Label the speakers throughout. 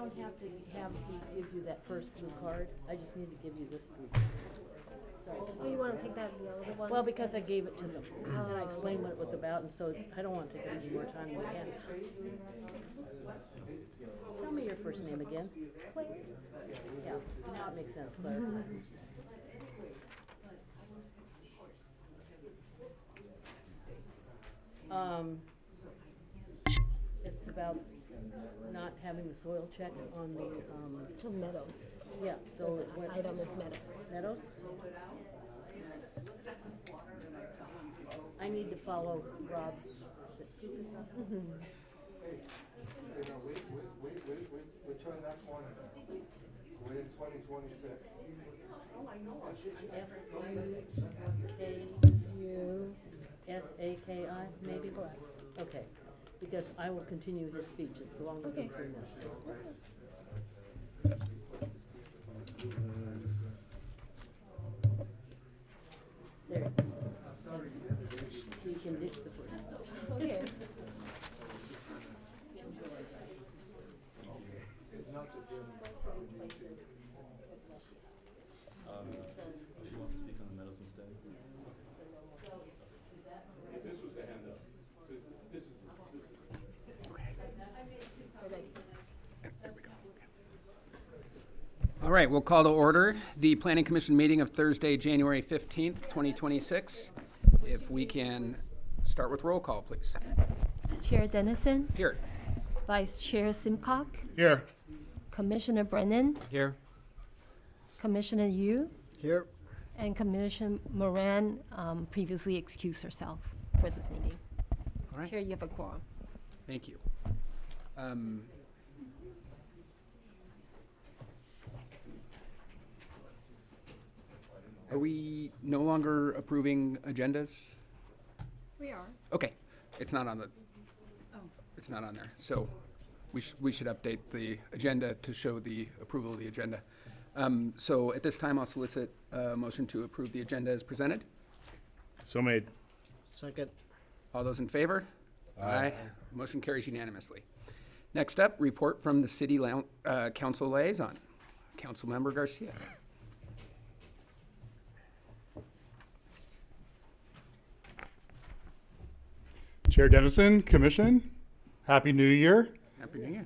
Speaker 1: don't have to have me give you that first blue card. I just need to give you this blue card. Sorry.
Speaker 2: Oh, you want to take that the other one?
Speaker 1: Well, because I gave it to them, and I explained what it was about, and so I don't want to take any more time than we can. Tell me your first name again.
Speaker 2: Claire.
Speaker 1: Yeah, now it makes sense, Claire. It's about not having the soil check on the,
Speaker 2: So Meadows.
Speaker 1: yeah, so it went.
Speaker 2: Item is Meadows.
Speaker 1: Meadows? I need to follow Rob.
Speaker 3: Which one that corner? When is 2026?
Speaker 1: F-U-K-U-S-A-K-I, maybe? Okay, because I will continue his speech, it's longer than 3 minutes. There. So you can ditch the first.
Speaker 2: Okay.
Speaker 4: She wants to speak on the Meadows instead.
Speaker 3: This was a handout. This is.
Speaker 5: All right, we'll call to order the Planning Commission meeting of Thursday, January 15th, 2026. If we can start with roll call, please.
Speaker 2: Chair Dennison,
Speaker 5: Here.
Speaker 2: Vice Chair Simcock,
Speaker 3: Here.
Speaker 2: Commissioner Brennan,
Speaker 4: Here.
Speaker 2: Commissioner Yu,
Speaker 6: Here.
Speaker 2: and Commissioner Moran previously excused herself for this meeting.
Speaker 5: All right,
Speaker 2: Chair, you have a quorum.
Speaker 5: thank you. Are we no longer approving agendas?
Speaker 7: We are.
Speaker 5: Okay, it's not on the,
Speaker 7: Oh.
Speaker 5: it's not on there. So we should update the agenda to show the approval of the agenda. So at this time, I'll solicit a motion to approve the agenda as presented.
Speaker 3: So made.
Speaker 6: Second.
Speaker 5: All those in favor? Aye. Motion carries unanimously. Next up, report from the City Council Liaison. Councilmember Garcia.
Speaker 8: Chair Dennison, Commission, Happy New Year.
Speaker 5: Happy New Year.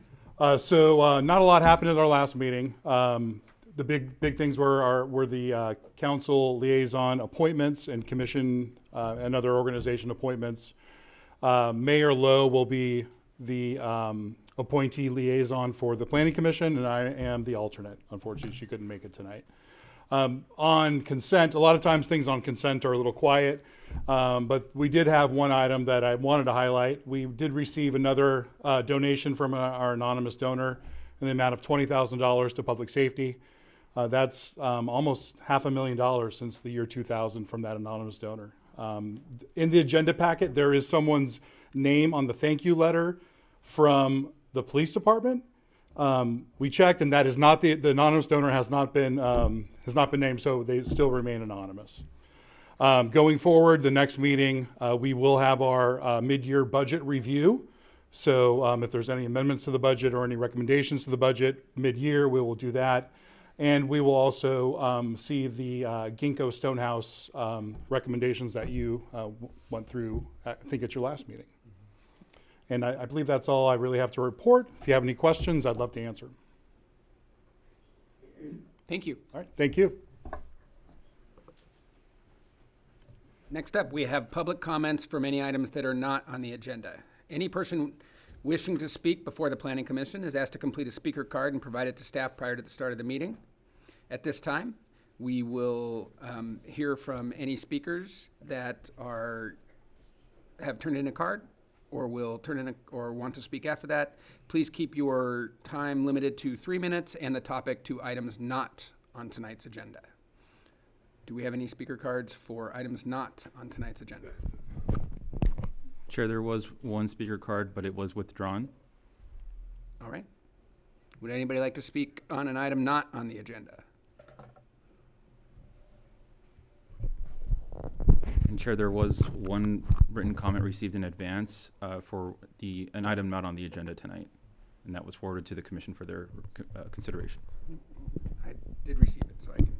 Speaker 8: So not a lot happened at our last meeting. The big things were the council liaison appointments and commission and other organization appointments. Mayor Lowe will be the appointee liaison for the Planning Commission, and I am the alternate. Unfortunately, she couldn't make it tonight. On consent, a lot of times things on consent are a little quiet, but we did have one item that I wanted to highlight. We did receive another donation from our anonymous donor in the amount of $20,000 to public safety. That's almost $500,000 since the year 2000 from that anonymous donor. In the agenda packet, there is someone's name on the thank you letter from the police department. We checked, and that is not the anonymous donor has not been named, so they still remain anonymous. Going forward, the next meeting, we will have our mid-year budget review. So if there's any amendments to the budget or any recommendations to the budget mid-year, we will do that. And we will also see the Ginkgo Stonehouse recommendations that you went through, I think, at your last meeting. And I believe that's all I really have to report. If you have any questions, I'd love to answer.
Speaker 5: Thank you.
Speaker 8: All right, thank you.
Speaker 5: Next up, we have public comments for many items that are not on the agenda. Any person wishing to speak before the Planning Commission is asked to complete a speaker card and provide it to staff prior to the start of the meeting. At this time, we will hear from any speakers that have turned in a card or will turn in or want to speak after that. Please keep your time limited to 3 minutes and the topic to items not on tonight's agenda. Do we have any speaker cards for items not on tonight's agenda?
Speaker 4: Chair, there was one speaker card, but it was withdrawn.
Speaker 5: All right. Would anybody like to speak on an item not on the agenda?
Speaker 4: And Chair, there was one written comment received in advance for an item not on the agenda tonight. and that was forwarded to the commission for their consideration.
Speaker 5: I did receive it, so I can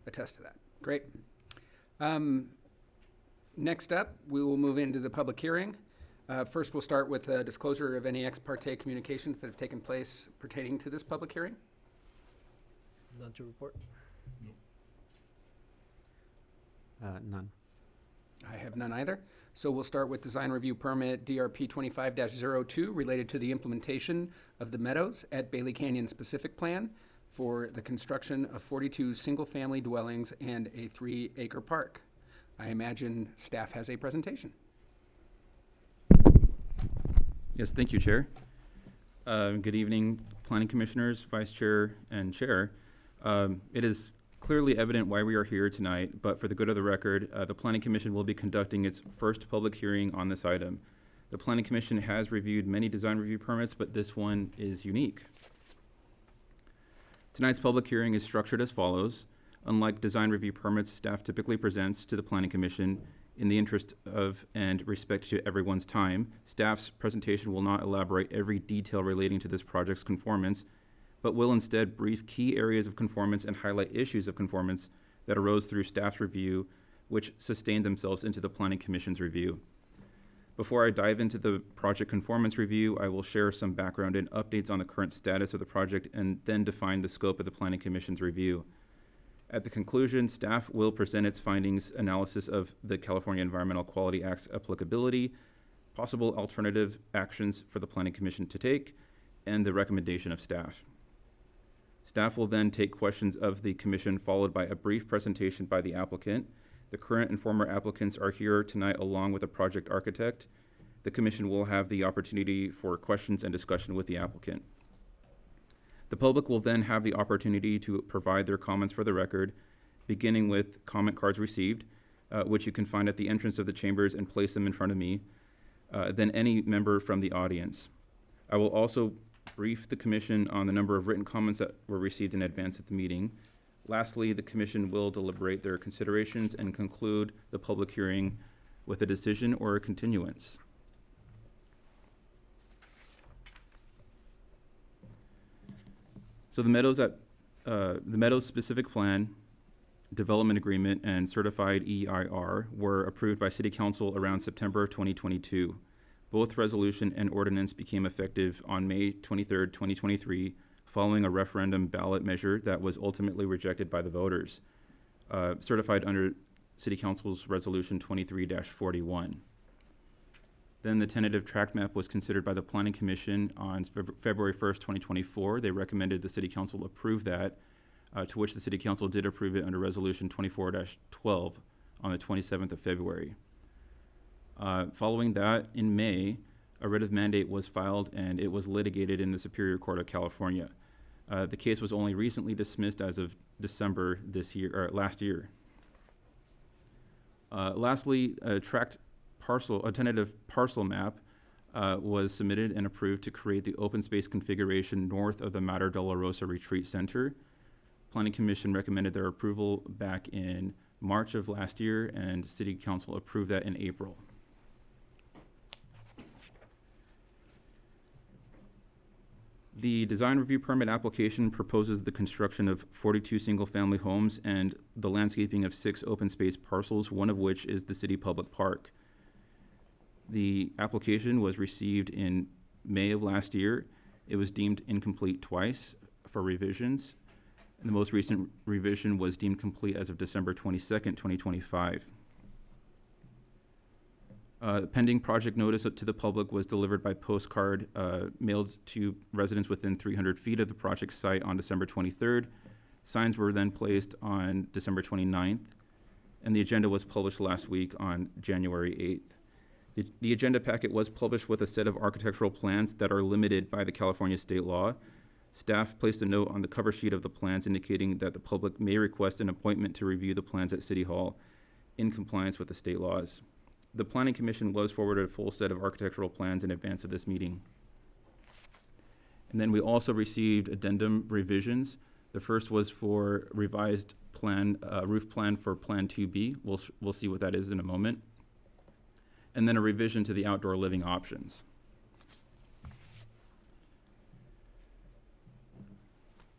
Speaker 5: attest to that. Great. Next up, we will move into the public hearing. First, we'll start with a disclosure of any ex parte communications that have taken place pertaining to this public hearing.
Speaker 6: None to report?
Speaker 9: None.
Speaker 5: I have none either. So we'll start with design review permit DRP 25-02 related to the implementation of the Meadows at Bailey Canyon specific plan for the construction of 42 single-family dwellings and a 3-acre park. I imagine staff has a presentation.
Speaker 4: Yes, thank you, Chair. Good evening, Planning Commissioners, Vice Chair, and Chair. It is clearly evident why we are here tonight, but for the good of the record, the Planning Commission will be conducting its first public hearing on this item. The Planning Commission has reviewed many design review permits, but this one is unique. Tonight's public hearing is structured as follows. Unlike design review permits, staff typically presents to the Planning Commission in the interest of and respect to everyone's time. Staff's presentation will not elaborate every detail relating to this project's conformance, but will instead brief key areas of conformance and highlight issues of conformance that arose through staff's review, which sustained themselves into the Planning Commission's review. Before I dive into the project conformance review, I will share some background and updates on the current status of the project and then define the scope of the Planning Commission's review. At the conclusion, staff will present its findings, analysis of the California Environmental Quality Act's applicability, possible alternative actions for the Planning Commission to take, and the recommendation of staff. Staff will then take questions of the Commission, followed by a brief presentation by the applicant. The current and former applicants are here tonight along with the project architect. The Commission will have the opportunity for questions and discussion with the applicant. The public will then have the opportunity to provide their comments for the record, beginning with comment cards received, which you can find at the entrance of the chambers and place them in front of me, then any member from the audience. I will also brief the Commission on the number of written comments that were received in advance of the meeting. Lastly, the Commission will deliberate their considerations and conclude the public hearing with a decision or a continuance. So the Meadows specific plan, development agreement, and certified EIR were approved by City Council around September 2022. Both resolution and ordinance became effective on May 23, 2023, following a referendum ballot measure that was ultimately rejected by the voters, certified under City Council's Resolution 23-41. Then the tentative tract map was considered by the Planning Commission on February 1st, 2024. They recommended the City Council approve that, to which the City Council did approve it under Resolution 24-12 on the 27th of February. Following that, in May, a writ of mandate was filed and it was litigated in the Superior Court of California. The case was only recently dismissed as of December last year. Lastly, a tentative parcel map was submitted and approved to create the open space configuration north of the Madre de la Rosa Retreat Center. Planning Commission recommended their approval back in March of last year, and City Council approved that in April. The design review permit application proposes the construction of 42 single-family homes and the landscaping of 6 open space parcels, one of which is the city public park. The application was received in May of last year. It was deemed incomplete twice for revisions, and the most recent revision was deemed complete as of December 22nd, 2025. Pending project notice to the public was delivered by postcard mailed to residents within 300 feet of the project site on December 23rd. Signs were then placed on December 29th, and the agenda was published last week on January 8th. The agenda packet was published with a set of architectural plans that are limited by the California state law. Staff placed a note on the cover sheet of the plans indicating that the public may request an appointment to review the plans at City Hall in compliance with the state laws. The Planning Commission was forwarded a full set of architectural plans in advance of this meeting. And then we also received addendum revisions. The first was for revised plan, roof plan for Plan 2B. We'll see what that is in a moment. And then a revision to the outdoor living options.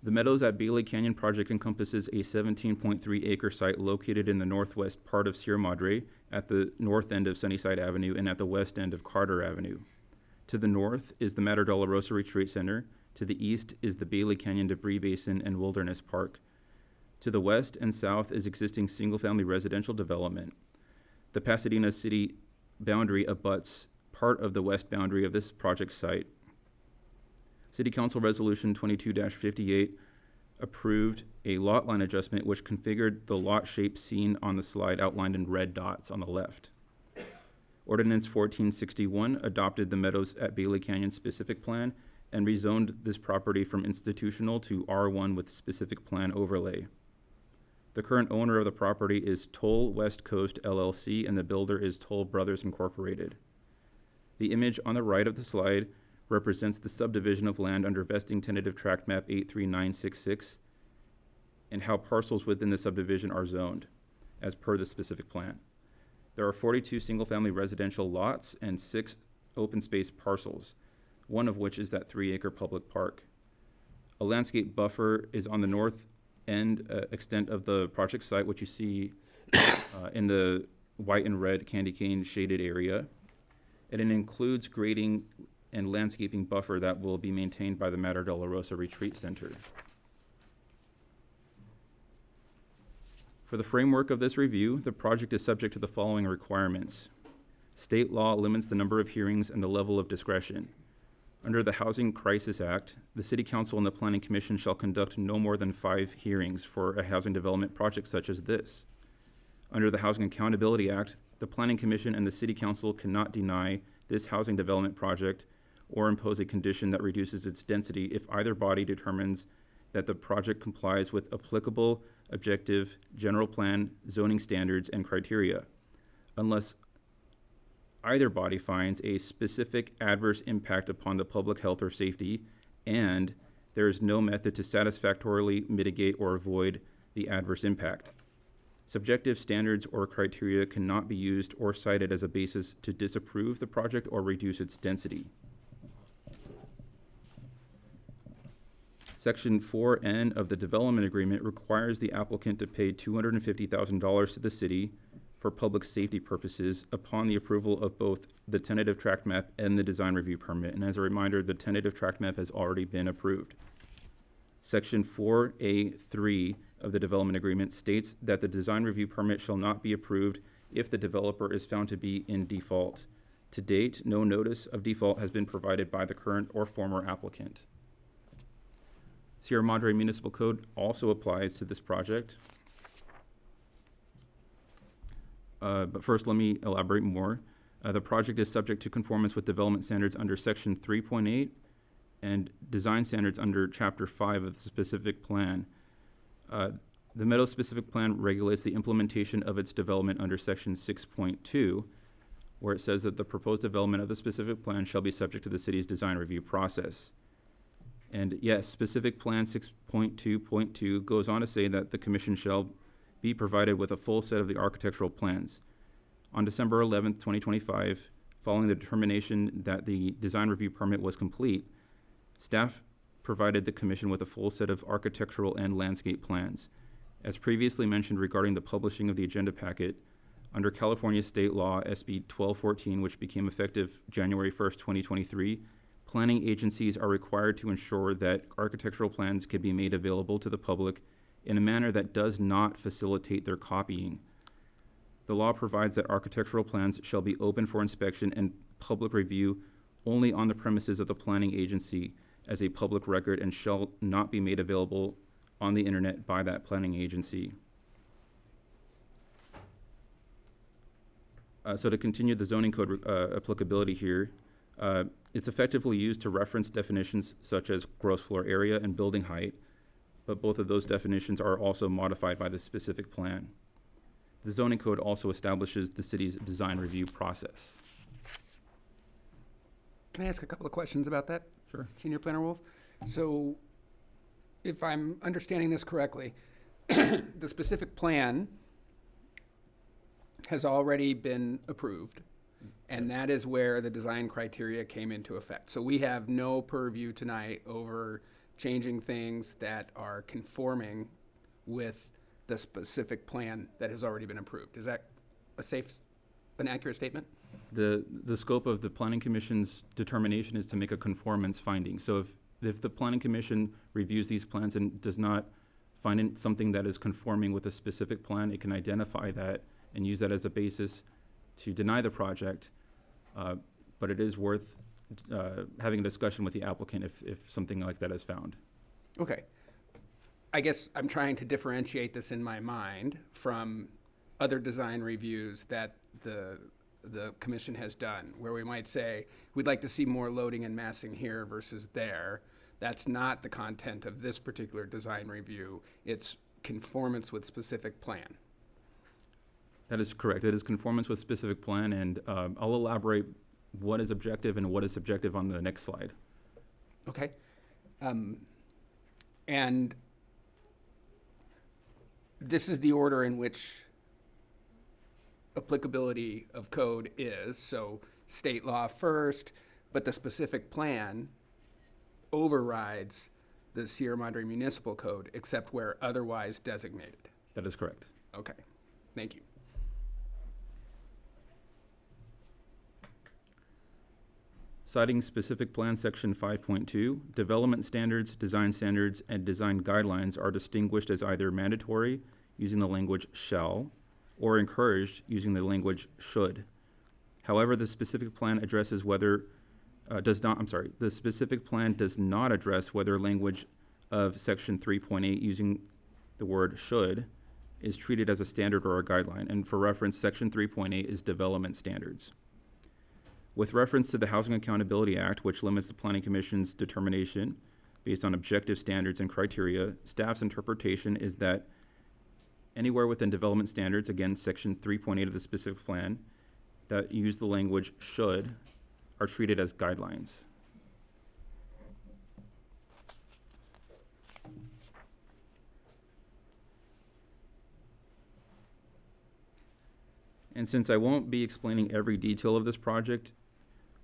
Speaker 4: The Meadows at Bailey Canyon project encompasses a 17.3 acre site located in the northwest part of Sierra Madre at the north end of Sunnyside Avenue and at the west end of Carter Avenue. To the north is the Madre Dolorosa Retreat Center. To the east is the Bailey Canyon Debris Basin and Wilderness Park. To the west and south is existing single-family residential development. The Pasadena city boundary abuts part of the west boundary of this project site. City Council Resolution 22-58 approved a lot line adjustment which configured the lot shape seen on the slide outlined in red dots on the left. Ordinance 1461 adopted the Meadows at Bailey Canyon specific plan and rezoned this property from institutional to R1 with specific plan overlay. The current owner of the property is Toll West Coast LLC and the builder is Toll Brothers Incorporated. The image on the right of the slide represents the subdivision of land under vesting tentative tract map 83966 and how parcels within the subdivision are zoned as per the specific plan. There are 42 single-family residential lots and 6 open space parcels, one of which is that 3-acre public park. A landscape buffer is on the north end extent of the project site, which you see in the white and red candy cane shaded area. And it includes grading and landscaping buffer that will be maintained by the Madre Dolorosa Retreat Center. For the framework of this review, the project is subject to the following requirements. State law limits the number of hearings and the level of discretion. Under the Housing Crisis Act, the City Council and the Planning Commission shall conduct no more than 5 hearings for a housing development project such as this. Under the Housing Accountability Act, the Planning Commission and the City Council cannot deny this housing development project or impose a condition that reduces its density if either body determines that the project complies with applicable, objective, general plan, zoning standards, and criteria, unless either body finds a specific adverse impact upon the public health or safety, and there is no method to satisfactorily mitigate or avoid the adverse impact. Subjective standards or criteria cannot be used or cited as a basis to disapprove the project or reduce its density. Section 4N of the development agreement requires the applicant to pay $250,000 to the city for public safety purposes upon the approval of both the tentative tract map and the design review permit. And as a reminder, the tentative tract map has already been approved. Section 4A3 of the development agreement states that the design review permit shall not be approved if the developer is found to be in default. To date, no notice of default has been provided by the current or former applicant. Sierra Madre Municipal Code also applies to this project. But first, let me elaborate more. The project is subject to conformance with development standards under Section 3.8 and design standards under Chapter 5 of the specific plan. The Meadows specific plan regulates the implementation of its development under Section 6.2, where it says that the proposed development of the specific plan shall be subject to the city's design review process. And yes, specific plan 6.2.2 goes on to say that the commission shall be provided with a full set of the architectural plans. On December 11th, 2025, following the determination that the design review permit was complete, staff provided the commission with a full set of architectural and landscape plans. As previously mentioned regarding the publishing of the agenda packet, under California state law SB 1214, which became effective January 1st, 2023, planning agencies are required to ensure that architectural plans can be made available to the public in a manner that does not facilitate their copying. The law provides that architectural plans shall be open for inspection and public review only on the premises of the planning agency as a public record and shall not be made available on the internet by that planning agency. So to continue the zoning code applicability here, it's effectively used to reference definitions such as gross floor area and building height, but both of those definitions are also modified by the specific plan. The zoning code also establishes the city's design review process.
Speaker 5: Can I ask a couple of questions about that?
Speaker 4: Sure.
Speaker 5: Senior Planner Wolf? So if I'm understanding this correctly, the specific plan has already been approved, and that is where the design criteria came into effect. So we have no purview tonight over changing things that are conforming with the specific plan that has already been approved. Is that an accurate statement?
Speaker 4: The scope of the planning commission's determination is to make a conformance finding. So if the planning commission reviews these plans and does not find something that is conforming with a specific plan, it can identify that and use that as a basis to deny the project. But it is worth having a discussion with the applicant if something like that is found.
Speaker 5: Okay. I guess I'm trying to differentiate this in my mind from other design reviews that the commission has done, where we might say, we'd like to see more loading and massing here versus there. That's not the content of this particular design review. It's conformance with specific plan.
Speaker 4: That is correct. It is conformance with specific plan, and I'll elaborate what is objective and what is subjective on the next slide.
Speaker 5: Okay. And this is the order in which applicability of code is. So state law first, but the specific plan overrides the Sierra Madre Municipal Code except where otherwise designated.
Speaker 4: That is correct.
Speaker 5: Okay, thank you.
Speaker 4: Citing specific plan section 5.2, development standards, design standards, and design guidelines are distinguished as either mandatory, using the language shall, or encouraged, using the language should. However, the specific plan addresses whether, the specific plan does not address whether language of section 3.8 using the word should is treated as a standard or a guideline. And for reference, section 3.8 is development standards. With reference to the Housing Accountability Act, which limits the Planning Commission's determination based on objective standards and criteria, staff's interpretation is that anywhere within development standards, again, section 3.8 of the specific plan, that use the language should are treated as guidelines. And since I won't be explaining every detail of this project,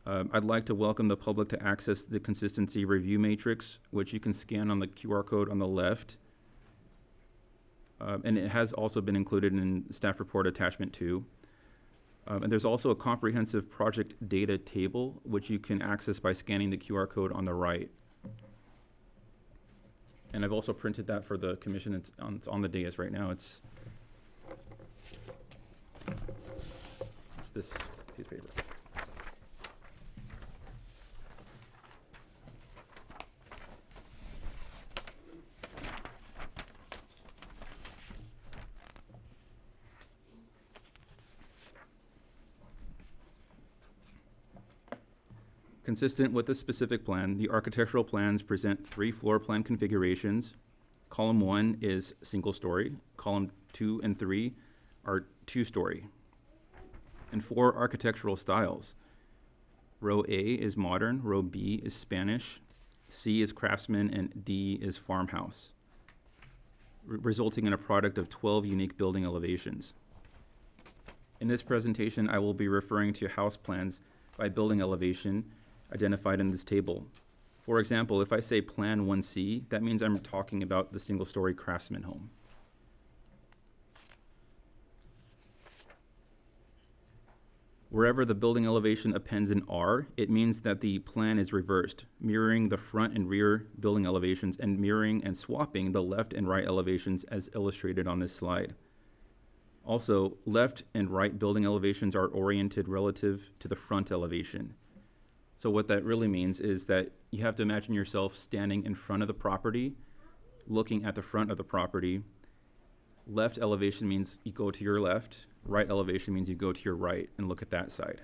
Speaker 4: I'd like to welcome the public to access the consistency review matrix, which you can scan on the QR code on the left. And it has also been included in staff report attachment 2. And there's also a comprehensive project data table, which you can access by scanning the QR code on the right. And I've also printed that for the commission. It's on the dais right now. It's this piece of paper. Consistent with the specific plan, the architectural plans present 3 floor plan configurations. Column 1 is single story. Column 2 and 3 are 2-story. And 4 architectural styles. Row A is modern, row B is Spanish, C is craftsman, and D is farmhouse, resulting in a product of 12 unique building elevations. In this presentation, I will be referring to house plans by building elevation identified in this table. For example, if I say Plan 1C, that means I'm talking about the single-story craftsman home. Wherever the building elevation appends an R, it means that the plan is reversed, mirroring the front and rear building elevations and mirroring and swapping the left and right elevations as illustrated on this slide. Also, left and right building elevations are oriented relative to the front elevation. So what that really means is that you have to imagine yourself standing in front of the property, looking at the front of the property. Left elevation means you go to your left. Right elevation means you go to your right and look at that side.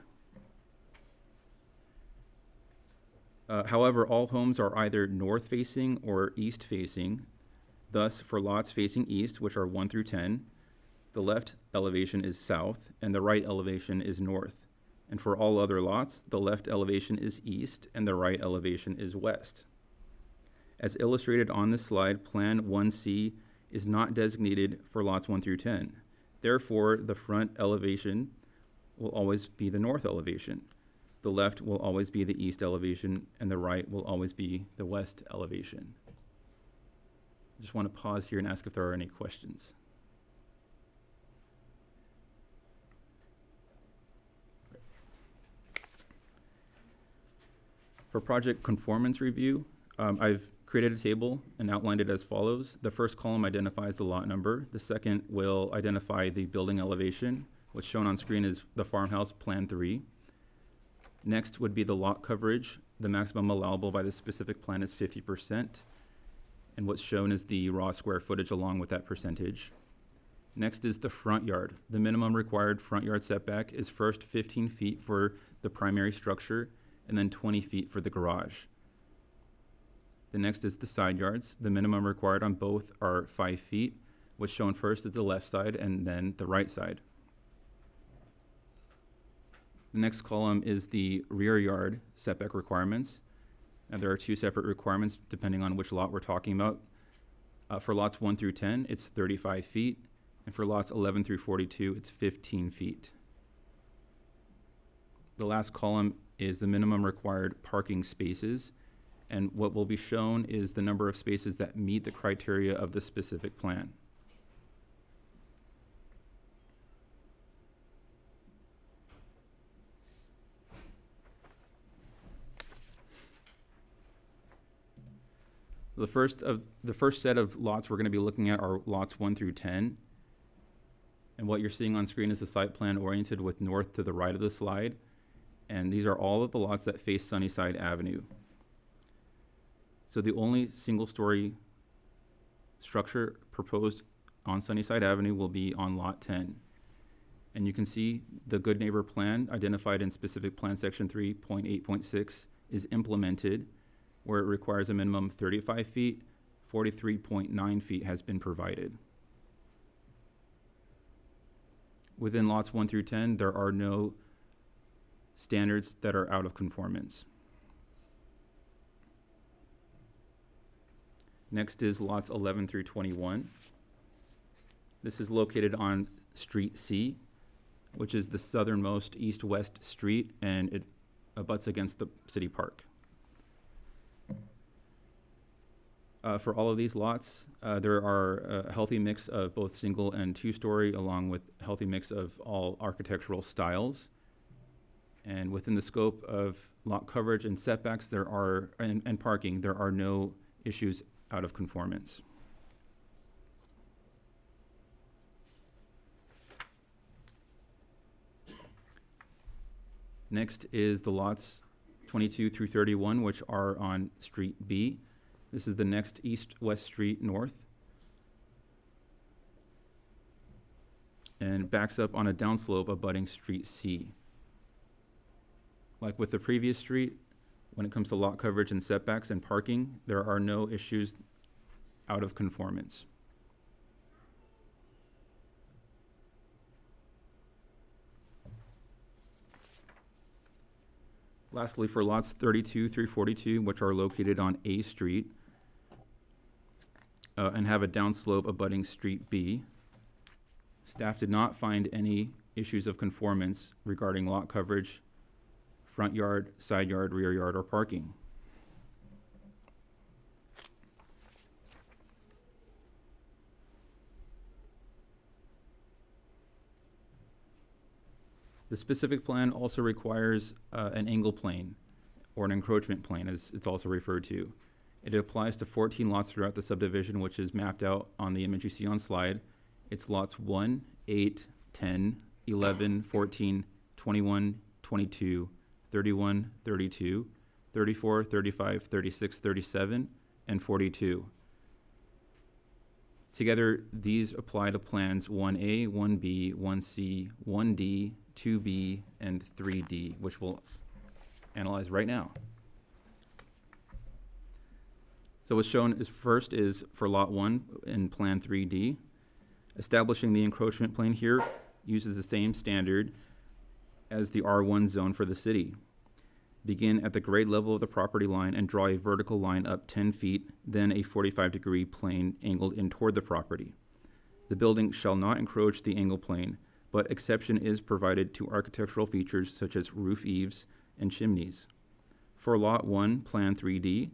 Speaker 4: However, all homes are either north-facing or east-facing. Thus, for lots facing east, which are 1 through 10, the left elevation is south and the right elevation is north. And for all other lots, the left elevation is east and the right elevation is west. As illustrated on this slide, Plan 1C is not designated for lots 1 through 10. Therefore, the front elevation will always be the north elevation. The left will always be the east elevation, and the right will always be the west elevation. Just want to pause here and ask if there are any questions. For project conformance review, I've created a table and outlined it as follows. The first column identifies the lot number. The second will identify the building elevation. What's shown on screen is the farmhouse Plan 3. Next would be the lot coverage. The maximum allowable by the specific plan is 50%. And what's shown is the raw square footage along with that percentage. Next is the front yard. The minimum required front yard setback is first 15 feet for the primary structure and then 20 feet for the garage. The next is the side yards. The minimum required on both are 5 feet. What's shown first is the left side and then the right side. The next column is the rear yard setback requirements. And there are two separate requirements depending on which lot we're talking about. For lots 1 through 10, it's 35 feet. And for lots 11 through 42, it's 15 feet. The last column is the minimum required parking spaces. And what will be shown is the number of spaces that meet the criteria of the specific plan. The first set of lots we're going to be looking at are lots 1 through 10. And what you're seeing on screen is the site plan oriented with north to the right of the slide. And these are all of the lots that face Sunnyside Avenue. So the only single-story structure proposed on Sunnyside Avenue will be on Lot 10. And you can see the Good Neighbor Plan identified in specific plan section 3.8.6 is implemented, where it requires a minimum 35 feet, 43.9 feet has been provided. Within lots 1 through 10, there are no standards that are out of conformance. Next is lots 11 through 21. This is located on Street C, which is the southernmost east-west street, and it abuts against the city park. For all of these lots, there are a healthy mix of both single and two-story, along with a healthy mix of all architectural styles. And within the scope of lot coverage and setbacks, and parking, there are no issues out of conformance. Next is the lots 22 through 31, which are on Street B. This is the next east-west street north, and backs up on a downslope abutting Street C. Like with the previous street, when it comes to lot coverage and setbacks and parking, there are no issues out of conformance. Lastly, for lots 32 through 42, which are located on A Street and have a downslope abutting Street B, staff did not find any issues of conformance regarding lot coverage, front yard, side yard, rear yard, or parking. The specific plan also requires an angle plane, or an encroachment plane, as it's also referred to. It applies to 14 lots throughout the subdivision, which is mapped out on the image you see on slide. It's lots 1, 8, 10, 11, 14, 21, 22, 31, 32, 34, 35, 36, 37, and 42. Together, these apply to plans 1A, 1B, 1C, 1D, 2B, and 3D, which we'll analyze right now. So what's shown is first is for lot 1 in plan 3D. Establishing the encroachment plane here uses the same standard as the R1 zone for the city. Begin at the grade level of the property line and draw a vertical line up 10 feet, then a 45-degree plane angled in toward the property. The building shall not encroach the angle plane, but exception is provided to architectural features such as roof eaves and chimneys. For lot 1, plan 3D,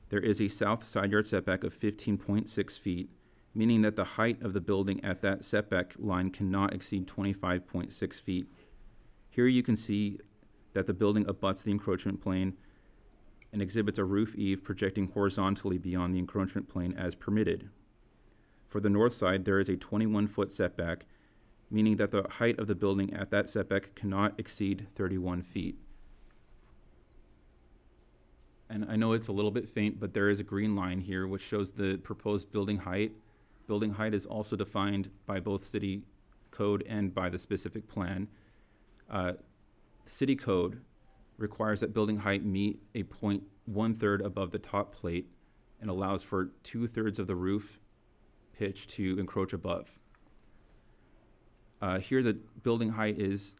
Speaker 4: there is a south side yard setback of 15.6 feet, meaning that the height of the building at that setback line cannot exceed 25.6 feet. Here you can see that the building abuts the encroachment plane and exhibits a roof eave projecting horizontally beyond the encroachment plane as permitted. For the north side, there is a 21-foot setback, meaning that the height of the building at that setback cannot exceed 31 feet. And I know it's a little bit faint, but there is a green line here which shows the proposed building height. Building height is also defined by both city code and by the specific plan. City code requires that building height meet a point 1/3 above the top plate and allows for 2/3 of the roof pitch to encroach above. Here the building height is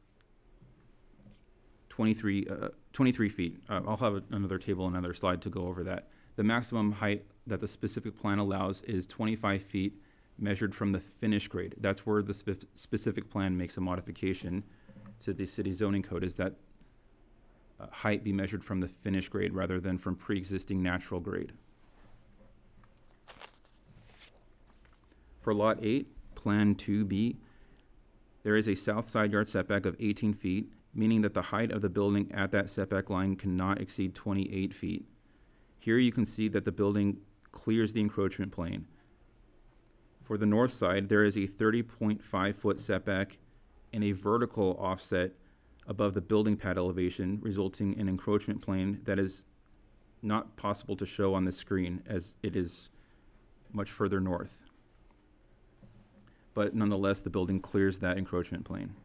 Speaker 4: 23 feet. I'll have another table, another slide to go over that. The maximum height that the specific plan allows is 25 feet measured from the finish grade. That's where the specific plan makes a modification to the city zoning code, is that height be measured from the finish grade rather than from pre-existing natural grade. For Lot 8, Plan 2B, there is a south side yard setback of 18 feet, meaning that the height of the building at that setback line cannot exceed 28 feet. Here you can see that the building clears the encroachment plane. For the north side, there is a 30.5-foot setback and a vertical offset above the building pad elevation, resulting in encroachment plane that is not possible to show on the screen as it is much further north. But nonetheless, the building clears that encroachment plane.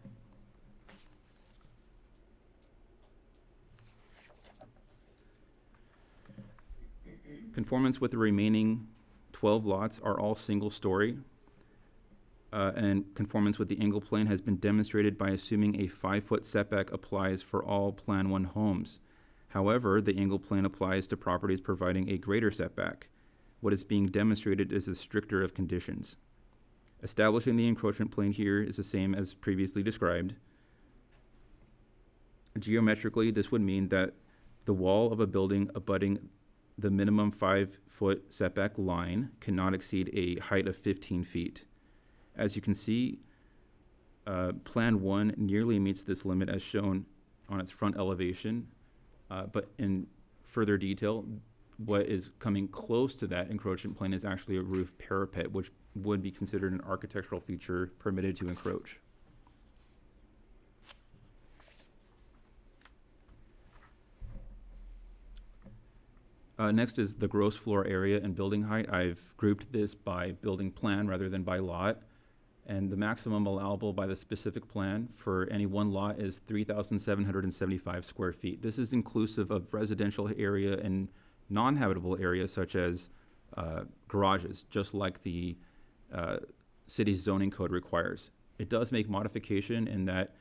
Speaker 4: Conformance with the remaining 12 lots are all single-story, and conformance with the angle plane has been demonstrated by assuming a 5-foot setback applies for all Plan 1 homes. However, the angle plane applies to properties providing a greater setback. What is being demonstrated is the stricter of conditions. Establishing the encroachment plane here is the same as previously described. Geometrically, this would mean that the wall of a building abutting the minimum 5-foot setback line cannot exceed a height of 15 feet. As you can see, Plan 1 nearly meets this limit as shown on its front elevation, but in further detail, what is coming close to that encroachment plane is actually a roof parapet, which would be considered an architectural feature permitted to encroach. Next is the gross floor area and building height. I've grouped this by building plan rather than by lot. And the maximum allowable by the specific plan for any one lot is 3,775 square feet. This is inclusive of residential area and non-habitable areas such as garages, just like the city's zoning code requires. It does make modification in that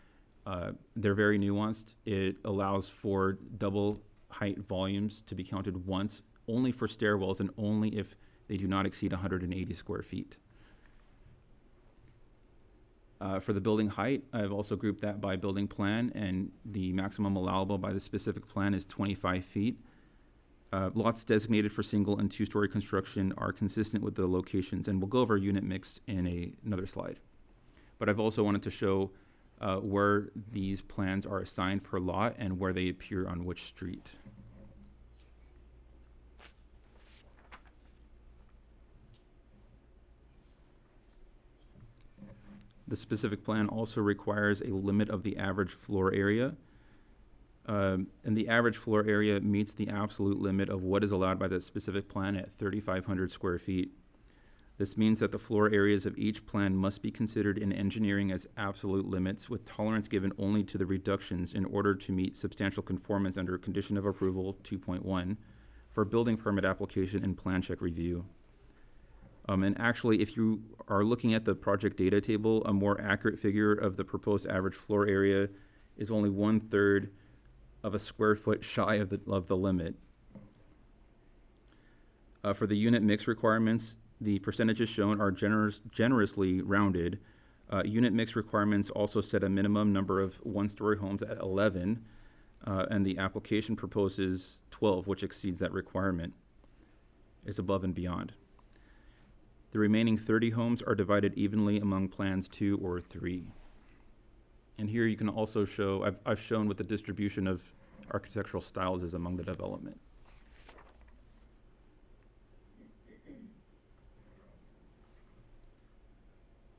Speaker 4: they're very nuanced. It allows for double height volumes to be counted once, only for stairwells and only if they do not exceed 180 square feet. For the building height, I've also grouped that by building plan, and the maximum allowable by the specific plan is 25 feet. Lots designated for single and two-story construction are consistent with the locations, and we'll go over unit mix in another slide. But I've also wanted to show where these plans are assigned per lot and where they appear on which street. The specific plan also requires a limit of the average floor area. And the average floor area meets the absolute limit of what is allowed by the specific plan at 3,500 square feet. This means that the floor areas of each plan must be considered in engineering as absolute limits, with tolerance given only to the reductions in order to meet substantial conformance under Condition of Approval 2.1 for building permit application and plan check review. And actually, if you are looking at the project data table, a more accurate figure of the proposed average floor area is only 1/3 of a square foot shy of the limit. For the unit mix requirements, the percentages shown are generously rounded. Unit mix requirements also set a minimum number of one-story homes at 11, and the application proposes 12, which exceeds that requirement. is above and beyond. The remaining 30 homes are divided evenly among plans 2 or 3. And here you can also show, I've shown what the distribution of architectural styles is among the development.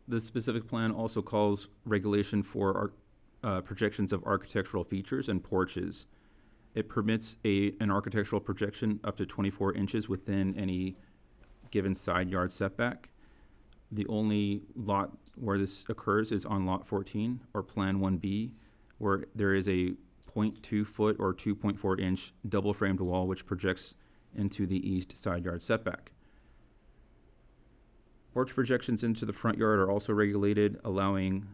Speaker 4: The specific plan also calls regulation for projections of architectural features and porches. It permits an architectural projection up to 24 inches within any given side yard setback. The only lot where this occurs is on Lot 14 or Plan 1B, where there is a 0.2 foot or 2.4 inch double framed wall which projects into the east side yard setback. Porch projections into the front yard are also regulated, allowing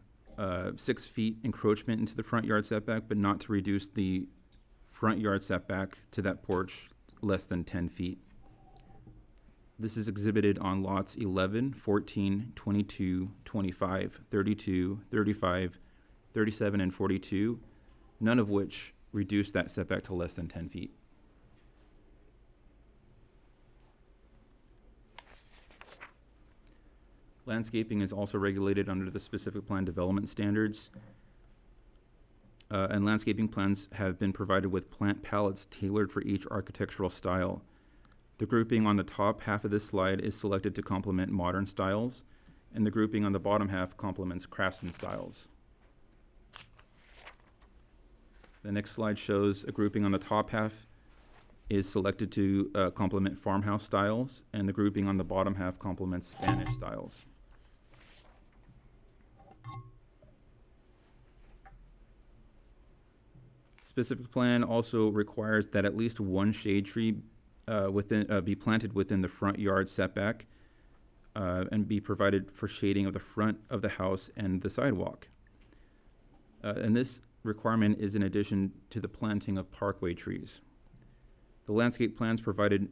Speaker 4: 6 feet encroachment into the front yard setback, but not to reduce the front yard setback to that porch less than 10 feet. This is exhibited on lots 11, 14, 22, 25, 32, 35, 37, and 42, none of which reduce that setback to less than 10 feet. Landscaping is also regulated under the specific plan development standards. And landscaping plans have been provided with plant palettes tailored for each architectural style. The grouping on the top half of this slide is selected to complement modern styles, and the grouping on the bottom half complements craftsman styles. The next slide shows a grouping on the top half is selected to complement farmhouse styles, and the grouping on the bottom half complements Spanish styles. Specific plan also requires that at least one shade tree be planted within the front yard setback and be provided for shading of the front of the house and the sidewalk. And this requirement is in addition to the planting of parkway trees. The landscape plans provided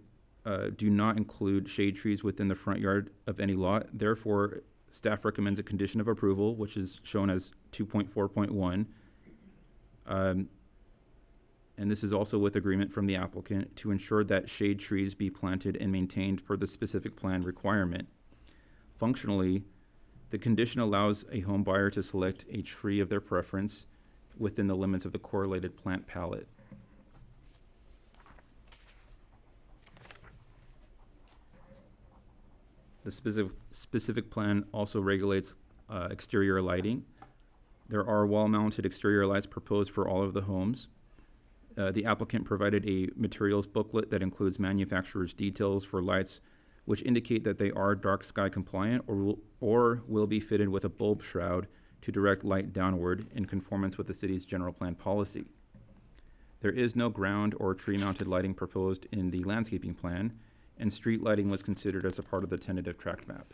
Speaker 4: do not include shade trees within the front yard of any lot. Therefore, staff recommends a condition of approval, which is shown as 2.4.1. And this is also with agreement from the applicant to ensure that shade trees be planted and maintained per the specific plan requirement. Functionally, the condition allows a home buyer to select a tree of their preference within the limits of the correlated plant palette. The specific plan also regulates exterior lighting. There are wall-mounted exterior lights proposed for all of the homes. The applicant provided a materials booklet that includes manufacturer's details for lights which indicate that they are dark sky compliant or will be fitted with a bulb shroud to direct light downward in conformance with the city's general plan policy. There is no ground or tree-mounted lighting proposed in the landscaping plan, and street lighting was considered as a part of the tentative tract map.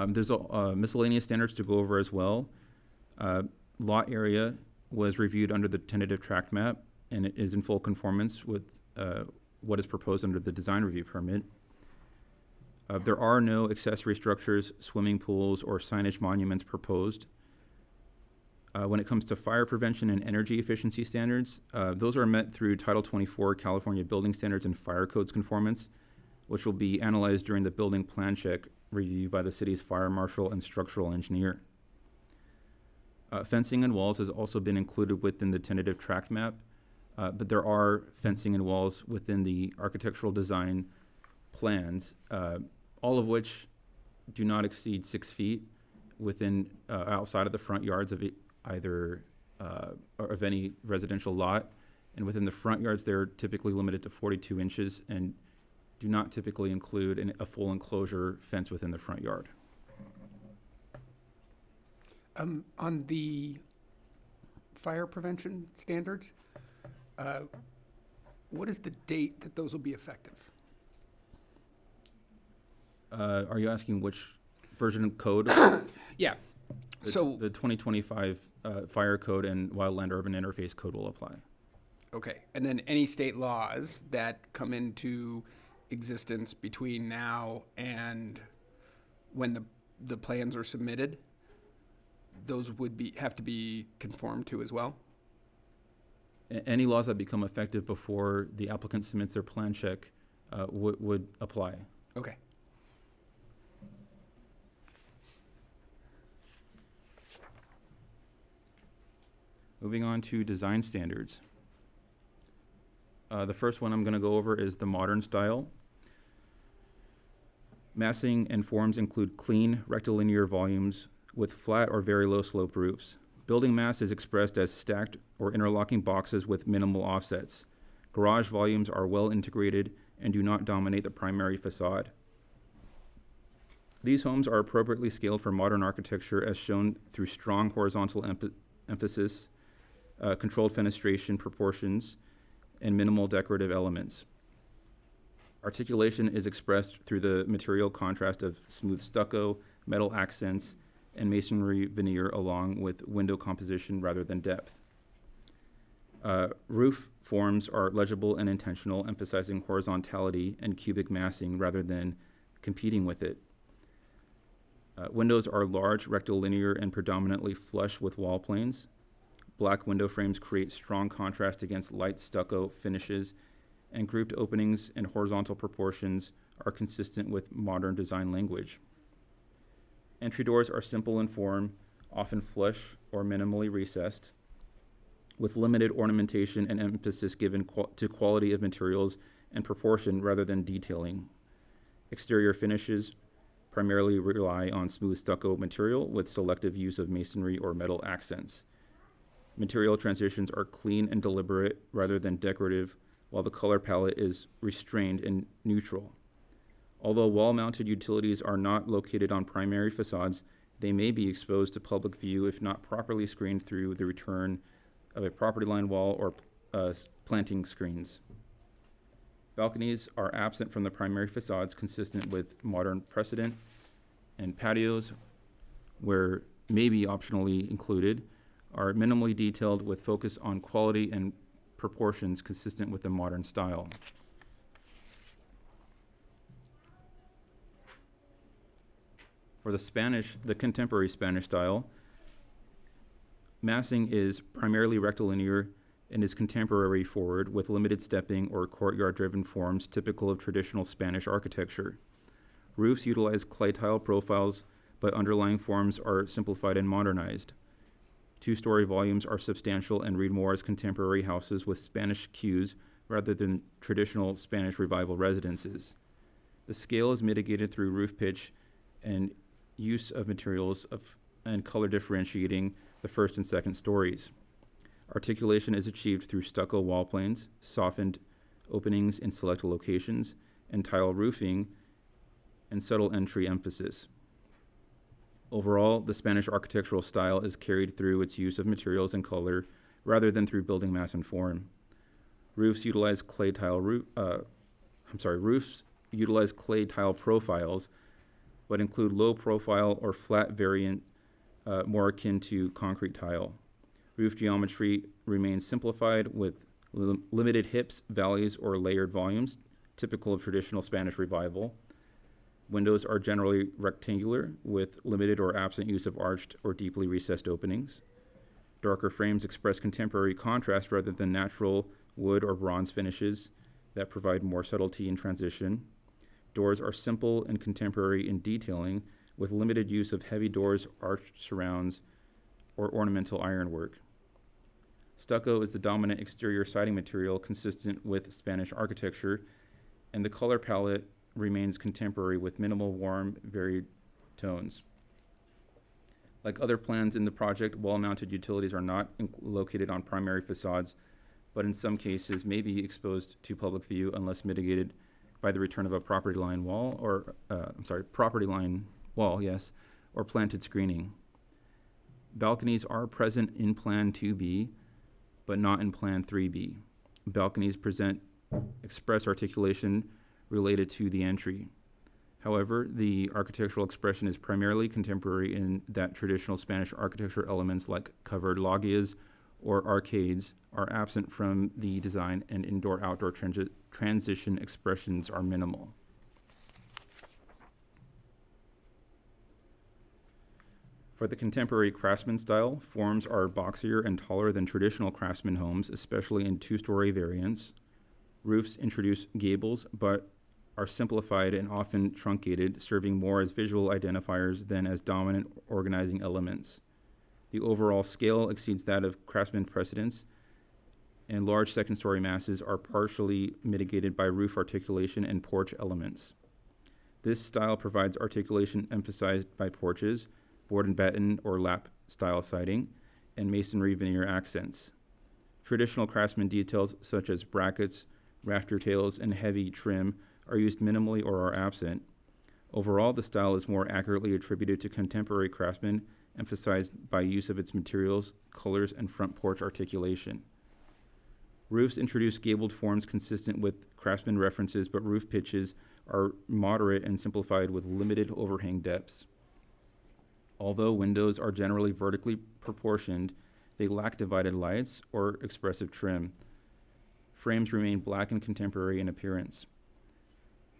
Speaker 4: There's miscellaneous standards to go over as well. Lot area was reviewed under the tentative tract map, and it is in full conformance with what is proposed under the design review permit. There are no accessory structures, swimming pools, or signage monuments proposed. When it comes to fire prevention and energy efficiency standards, those are met through Title 24 California Building Standards and Fire Codes conformance, which will be analyzed during the building plan check review by the city's fire marshal and structural engineer. Fencing and walls has also been included within the tentative tract map, but there are fencing and walls within the architectural design plans, all of which do not exceed 6 feet within outside of the front yards of either or of any residential lot. And within the front yards, they're typically limited to 42 inches and do not typically include a full enclosure fence within the front yard.
Speaker 5: On the fire prevention standards, what is the date that those will be effective?
Speaker 4: Are you asking which version of code?
Speaker 5: Yeah. So
Speaker 4: the 2025 Fire Code and Wildland Urban Interface Code will apply.
Speaker 5: Okay, and then any state laws that come into existence between now and when the plans are submitted, those would have to be conformed to as well?
Speaker 4: Any laws that become effective before the applicant submits their plan check would apply.
Speaker 5: Okay.
Speaker 4: Moving on to design standards. The first one I'm going to go over is the modern style. Massing and forms include clean, rectilinear volumes with flat or very low slope roofs. Building mass is expressed as stacked or interlocking boxes with minimal offsets. Garage volumes are well integrated and do not dominate the primary facade. These homes are appropriately scaled for modern architecture as shown through strong horizontal emphasis, controlled fenestration proportions, and minimal decorative elements. Articulation is expressed through the material contrast of smooth stucco, metal accents, and masonry veneer along with window composition rather than depth. Roof forms are legible and intentional, emphasizing horizontality and cubic massing rather than competing with it. Windows are large, rectilinear, and predominantly flush with wall planes. Black window frames create strong contrast against light stucco finishes, and grouped openings and horizontal proportions are consistent with modern design language. Entry doors are simple in form, often flush or minimally recessed, with limited ornamentation and emphasis given to quality of materials and proportion rather than detailing. Exterior finishes primarily rely on smooth stucco material with selective use of masonry or metal accents. Material transitions are clean and deliberate rather than decorative, while the color palette is restrained and neutral. Although wall-mounted utilities are not located on primary facades, they may be exposed to public view if not properly screened through the return of a property line wall or planting screens. Balconies are absent from the primary facades, consistent with modern precedent, and patios, where may be optionally included, are minimally detailed with focus on quality and proportions consistent with the modern style. For the contemporary Spanish style, massing is primarily rectilinear and is contemporary forward with limited stepping or courtyard-driven forms typical of traditional Spanish architecture. Roofs utilize clay tile profiles, but underlying forms are simplified and modernized. Two-story volumes are substantial and read more as contemporary houses with Spanish cues rather than traditional Spanish Revival residences. The scale is mitigated through roof pitch and use of materials and color differentiating the first and second stories. Articulation is achieved through stucco wall planes, softened openings in select locations, and tile roofing and subtle entry emphasis. Overall, the Spanish architectural style is carried through its use of materials and color rather than through building mass and form. Roofs utilize clay tile profiles, but include low profile or flat variant more akin to concrete tile. Roof geometry remains simplified with limited hips, valleys, or layered volumes, typical of traditional Spanish Revival. Windows are generally rectangular with limited or absent use of arched or deeply recessed openings. Darker frames express contemporary contrast rather than natural wood or bronze finishes that provide more subtlety in transition. Doors are simple and contemporary in detailing with limited use of heavy doors, arched surrounds, or ornamental ironwork. Stucco is the dominant exterior siding material consistent with Spanish architecture, and the color palette remains contemporary with minimal warm, varied tones. Like other plans in the project, wall-mounted utilities are not located on primary facades, but in some cases may be exposed to public view unless mitigated by the return of a property line wall or planted screening. Balconies are present in Plan 2B, but not in Plan 3B. Balconies present express articulation related to the entry. However, the architectural expression is primarily contemporary in that traditional Spanish architecture elements like covered loggias or arcades are absent from the design, and indoor-outdoor transition expressions are minimal. For the contemporary craftsman style, forms are boxier and taller than traditional craftsman homes, especially in two-story variants. Roofs introduce gables, but are simplified and often truncated, serving more as visual identifiers than as dominant organizing elements. The overall scale exceeds that of craftsman precedents, and large second-story masses are partially mitigated by roof articulation and porch elements. This style provides articulation emphasized by porches, board and batten or lap style siding, and masonry veneer accents. Traditional craftsman details such as brackets, rafter tails, and heavy trim are used minimally or are absent. Overall, the style is more accurately attributed to contemporary craftsmen, emphasized by use of its materials, colors, and front porch articulation. Roofs introduce gabled forms consistent with craftsman references, but roof pitches are moderate and simplified with limited overhang depths. Although windows are generally vertically proportioned, they lack divided lights or expressive trim. Frames remain black and contemporary in appearance.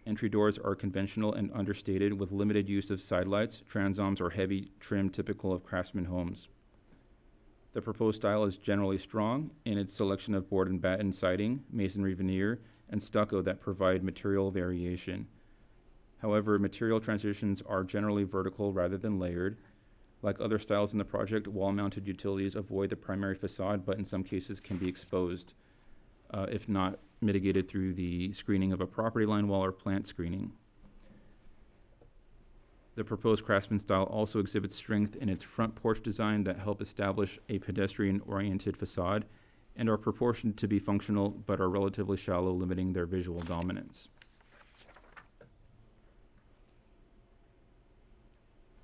Speaker 4: Entry doors are conventional and understated with limited use of sidelights, transoms, or heavy trim typical of craftsman homes. The proposed style is generally strong in its selection of board and batten siding, masonry veneer, and stucco that provide material variation. However, material transitions are generally vertical rather than layered. Like other styles in the project, wall-mounted utilities avoid the primary facade, but in some cases can be exposed, if not mitigated through the screening of a property line wall or plant screening. The proposed craftsman style also exhibits strength in its front porch design that help establish a pedestrian-oriented facade and are proportioned to be functional but are relatively shallow, limiting their visual dominance.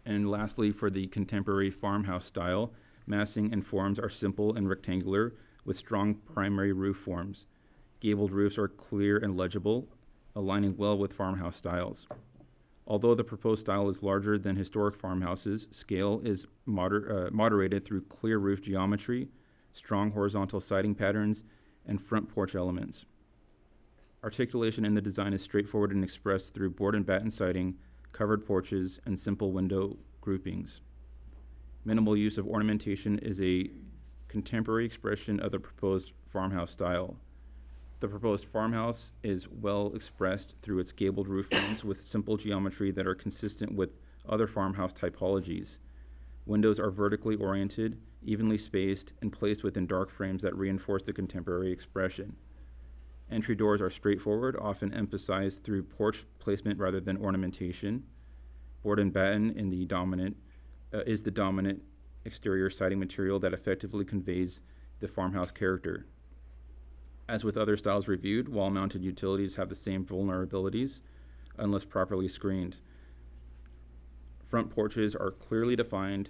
Speaker 4: And lastly, for the contemporary farmhouse style, massing and forms are simple and rectangular with strong primary roof forms. Gabled roofs are clear and legible, aligning well with farmhouse styles. Although the proposed style is larger than historic farmhouses, scale is moderated through clear roof geometry, strong horizontal siding patterns, and front porch elements. Articulation in the design is straightforward and expressed through board and batten siding, covered porches, and simple window groupings. Minimal use of ornamentation is a contemporary expression of the proposed farmhouse style. The proposed farmhouse is well expressed through its gabled roof forms with simple geometry that are consistent with other farmhouse typologies. Windows are vertically oriented, evenly spaced, and placed within dark frames that reinforce the contemporary expression. Entry doors are straightforward, often emphasized through porch placement rather than ornamentation. Board and batten is the dominant exterior siding material that effectively conveys the farmhouse character. As with other styles reviewed, wall-mounted utilities have the same vulnerabilities unless properly screened. Front porches are clearly defined,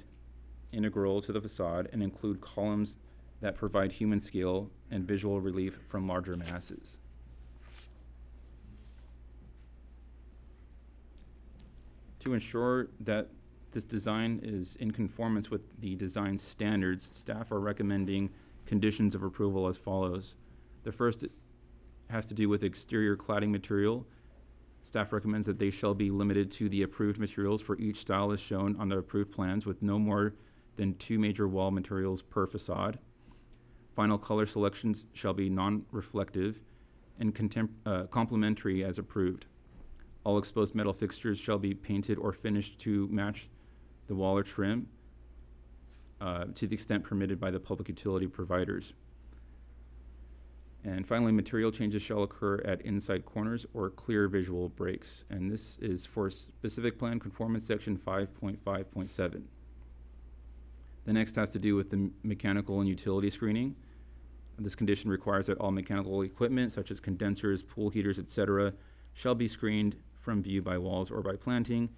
Speaker 4: integral to the facade, and include columns that provide human scale and visual relief from larger masses. To ensure that this design is in conformance with the design standards, staff are recommending conditions of approval as follows. The first has to do with exterior cladding material. Staff recommends that they shall be limited to the approved materials for each style as shown on the approved plans with no more than 2 major wall materials per facade. Final color selections shall be non-reflective and complementary as approved. All exposed metal fixtures shall be painted or finished to match the wall or trim to the extent permitted by the public utility providers. And finally, material changes shall occur at inside corners or clear visual breaks. And this is for specific plan conformance section 5.5.7. The next has to do with the mechanical and utility screening. This condition requires that all mechanical equipment, such as condensers, pool heaters, etc., shall be screened from view by walls or by planting.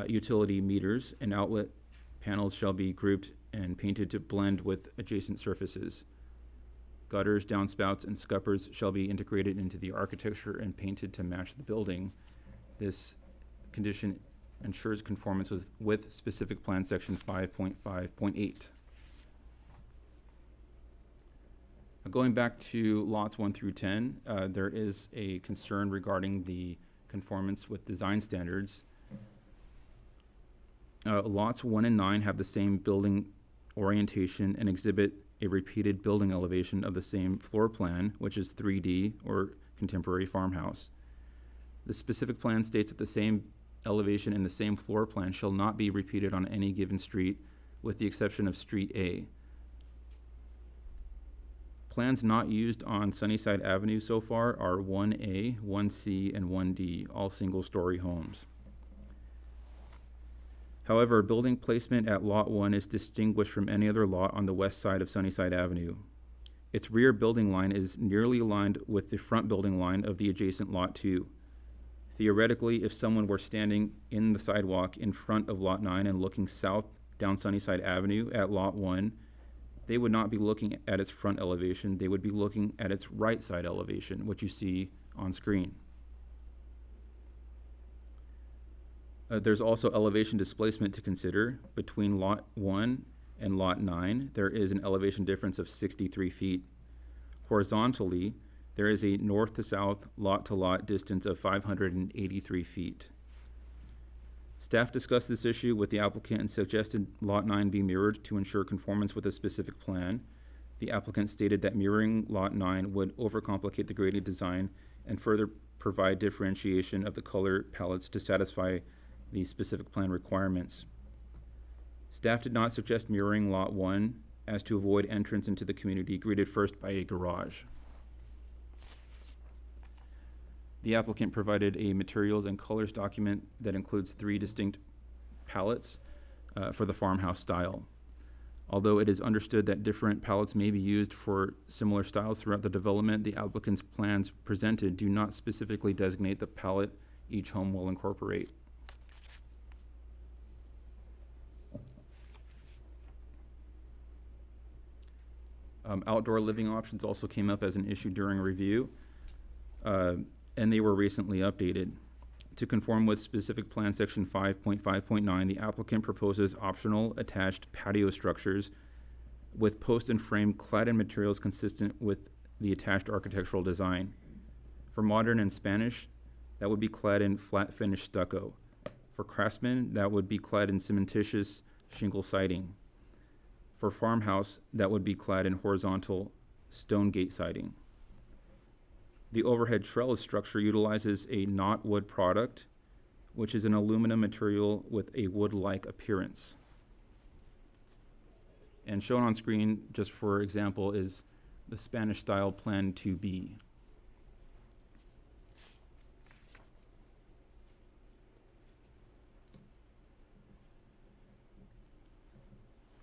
Speaker 4: Utility meters and outlet panels shall be grouped and painted to blend with adjacent surfaces. Gutters, downspouts, and scuppers shall be integrated into the architecture and painted to match the building. This condition ensures conformance with specific plan section 5.5.8. Going back to lots 1 through 10, there is a concern regarding the conformance with design standards. Lots 1 and 9 have the same building orientation and exhibit a repeated building elevation of the same floor plan, which is 3D or contemporary farmhouse. The specific plan states that the same elevation in the same floor plan shall not be repeated on any given street, with the exception of Street A. Plans not used on Sunnyside Avenue so far are 1A, 1C, and 1D, all single-story homes. However, building placement at Lot 1 is distinguished from any other lot on the west side of Sunnyside Avenue. Its rear building line is nearly aligned with the front building line of the adjacent Lot 2. Theoretically, if someone were standing in the sidewalk in front of Lot 9 and looking south down Sunnyside Avenue at Lot 1, they would not be looking at its front elevation, they would be looking at its right side elevation, which you see on screen. There's also elevation displacement to consider. Between Lot 1 and Lot 9, there is an elevation difference of 63 feet. Horizontally, there is a north to south, lot to lot distance of 583 feet. Staff discussed this issue with the applicant and suggested Lot 9 be mirrored to ensure conformance with a specific plan. The applicant stated that mirroring Lot 9 would overcomplicate the grading design and further provide differentiation of the color palettes to satisfy the specific plan requirements. Staff did not suggest mirroring Lot 1 as to avoid entrance into the community greeted first by a garage. The applicant provided a materials and colors document that includes 3 distinct palettes for the farmhouse style. Although it is understood that different palettes may be used for similar styles throughout the development, the applicant's plans presented do not specifically designate the palette each home will incorporate. Outdoor living options also came up as an issue during review, and they were recently updated. To conform with specific plan section 5.5.9, the applicant proposes optional attached patio structures with post and frame clad in materials consistent with the attached architectural design. For modern and Spanish, that would be clad in flat finish stucco. For craftsmen, that would be clad in cementitious shingle siding. For farmhouse, that would be clad in horizontal stone gate siding. The overhead trellis structure utilizes a not wood product, which is an aluminum material with a wood-like appearance. And shown on screen, just for example, is the Spanish style Plan 2B.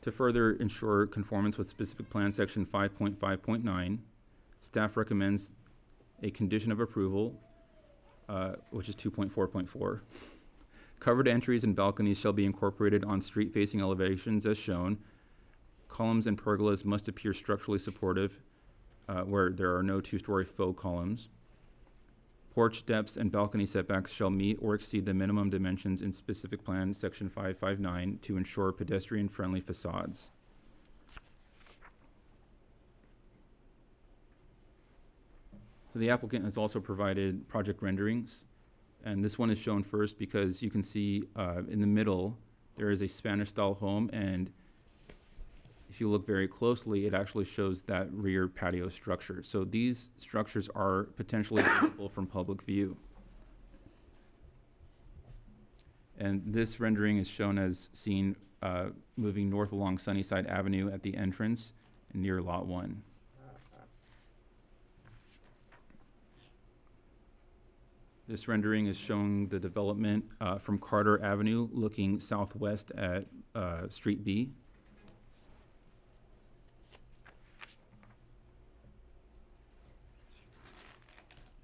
Speaker 4: To further ensure conformance with specific plan section 5.5.9, staff recommends a condition of approval, which is 2.4.4. Covered entries and balconies shall be incorporated on street-facing elevations as shown. Columns and pergolas must appear structurally supportive, where there are no 2-story faux columns. Porch depths and balcony setbacks shall meet or exceed the minimum dimensions in specific plan section 559 to ensure pedestrian-friendly facades. So the applicant has also provided project renderings, and this one is shown first because you can see in the middle there is a Spanish-style home, and if you look very closely, it actually shows that rear patio structure. So these structures are potentially visible from public view. And this rendering is shown as seen moving north along Sunnyside Avenue at the entrance near Lot 1. This rendering is showing the development from Carter Avenue looking southwest at Street B.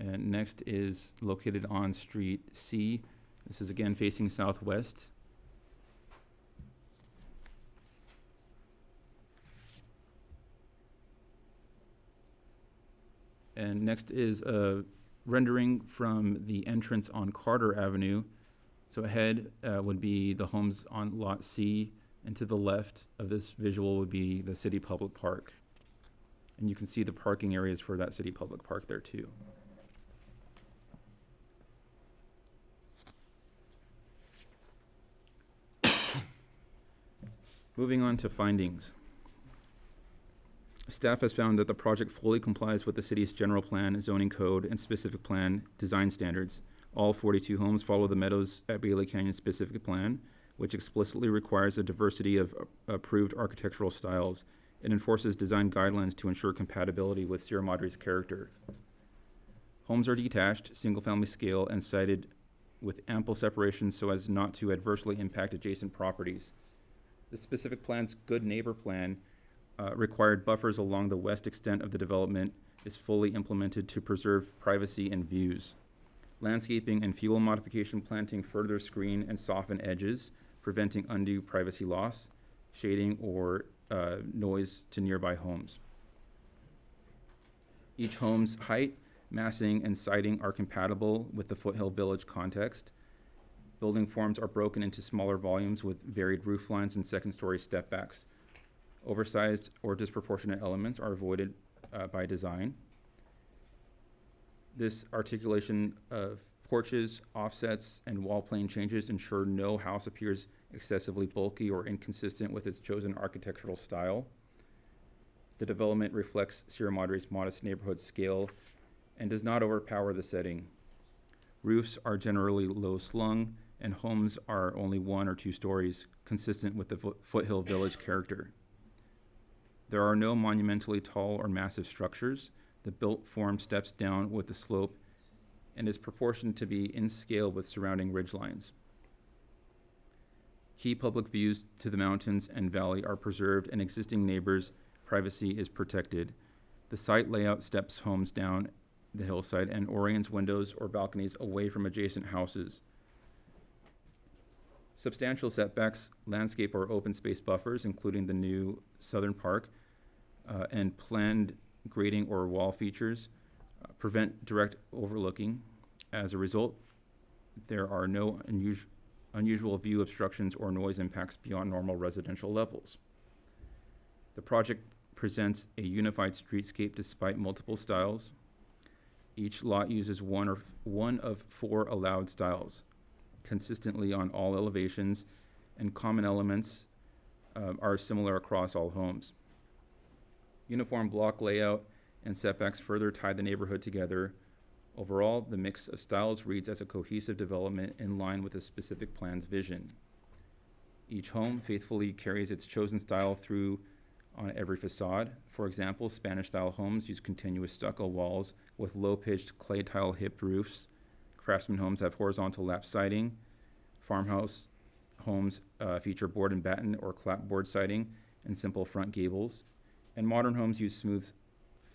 Speaker 4: And next is located on Street C. This is again facing southwest. And next is a rendering from the entrance on Carter Avenue. So ahead would be the homes on Lot C, and to the left of this visual would be the city public park. And you can see the parking areas for that city public park there too. Moving on to findings. Staff has found that the project fully complies with the city's general plan, zoning code, and specific plan design standards. All 42 homes follow the Meadows at Bailey Canyon specific plan, which explicitly requires a diversity of approved architectural styles and enforces design guidelines to ensure compatibility with Sierra Madre's character. Homes are detached, single-family scale, and sited with ample separation so as not to adversely impact adjacent properties. The specific plan's good neighbor plan required buffers along the west extent of the development is fully implemented to preserve privacy and views. Landscaping and fuel modification planting further screen and soften edges, preventing undue privacy loss, shading, or noise to nearby homes. Each home's height, massing, and siding are compatible with the Foothill Village context. Building forms are broken into smaller volumes with varied roof lines and second-story step-backs. Oversized or disproportionate elements are avoided by design. This articulation of porches, offsets, and wall plane changes ensure no house appears excessively bulky or inconsistent with its chosen architectural style. The development reflects Sierra Madre's modest neighborhood scale and does not overpower the setting. Roofs are generally low slung, and homes are only 1 or 2 stories, consistent with the Foothill Village character. There are no monumentally tall or massive structures. The built form steps down with the slope and is proportioned to be in scale with surrounding ridgelines. Key public views to the mountains and valley are preserved, and existing neighbors' privacy is protected. The site layout steps homes down the hillside and orients windows or balconies away from adjacent houses. Substantial setbacks, landscape or open space buffers, including the new southern park, and planned grading or wall features prevent direct overlooking. As a result, there are no unusual view obstructions or noise impacts beyond normal residential levels. The project presents a unified streetscape despite multiple styles. Each lot uses one of 4 allowed styles consistently on all elevations, and common elements are similar across all homes. Uniform block layout and setbacks further tie the neighborhood together. Overall, the mix of styles reads as a cohesive development in line with the specific plan's vision. Each home faithfully carries its chosen style through on every facade. For example, Spanish-style homes use continuous stucco walls with low-pitched clay tile hipped roofs. Craftsman homes have horizontal lap siding. Farmhouse homes feature board and batten or clapboard siding and simple front gables. And modern homes use smooth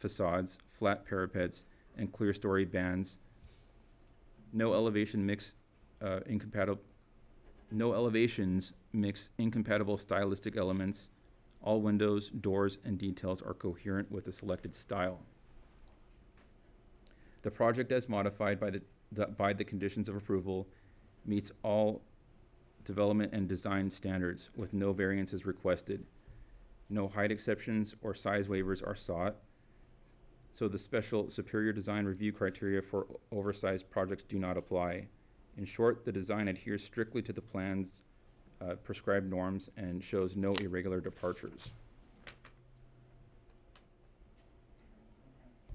Speaker 4: facades, flat parapets, and clear-story bands. No elevations mix incompatible stylistic elements. All windows, doors, and details are coherent with the selected style. The project, as modified by the conditions of approval, meets all development and design standards with no variances requested. No height exceptions or size waivers are sought, so the special superior design review criteria for oversized projects do not apply. In short, the design adheres strictly to the plan's prescribed norms and shows no irregular departures.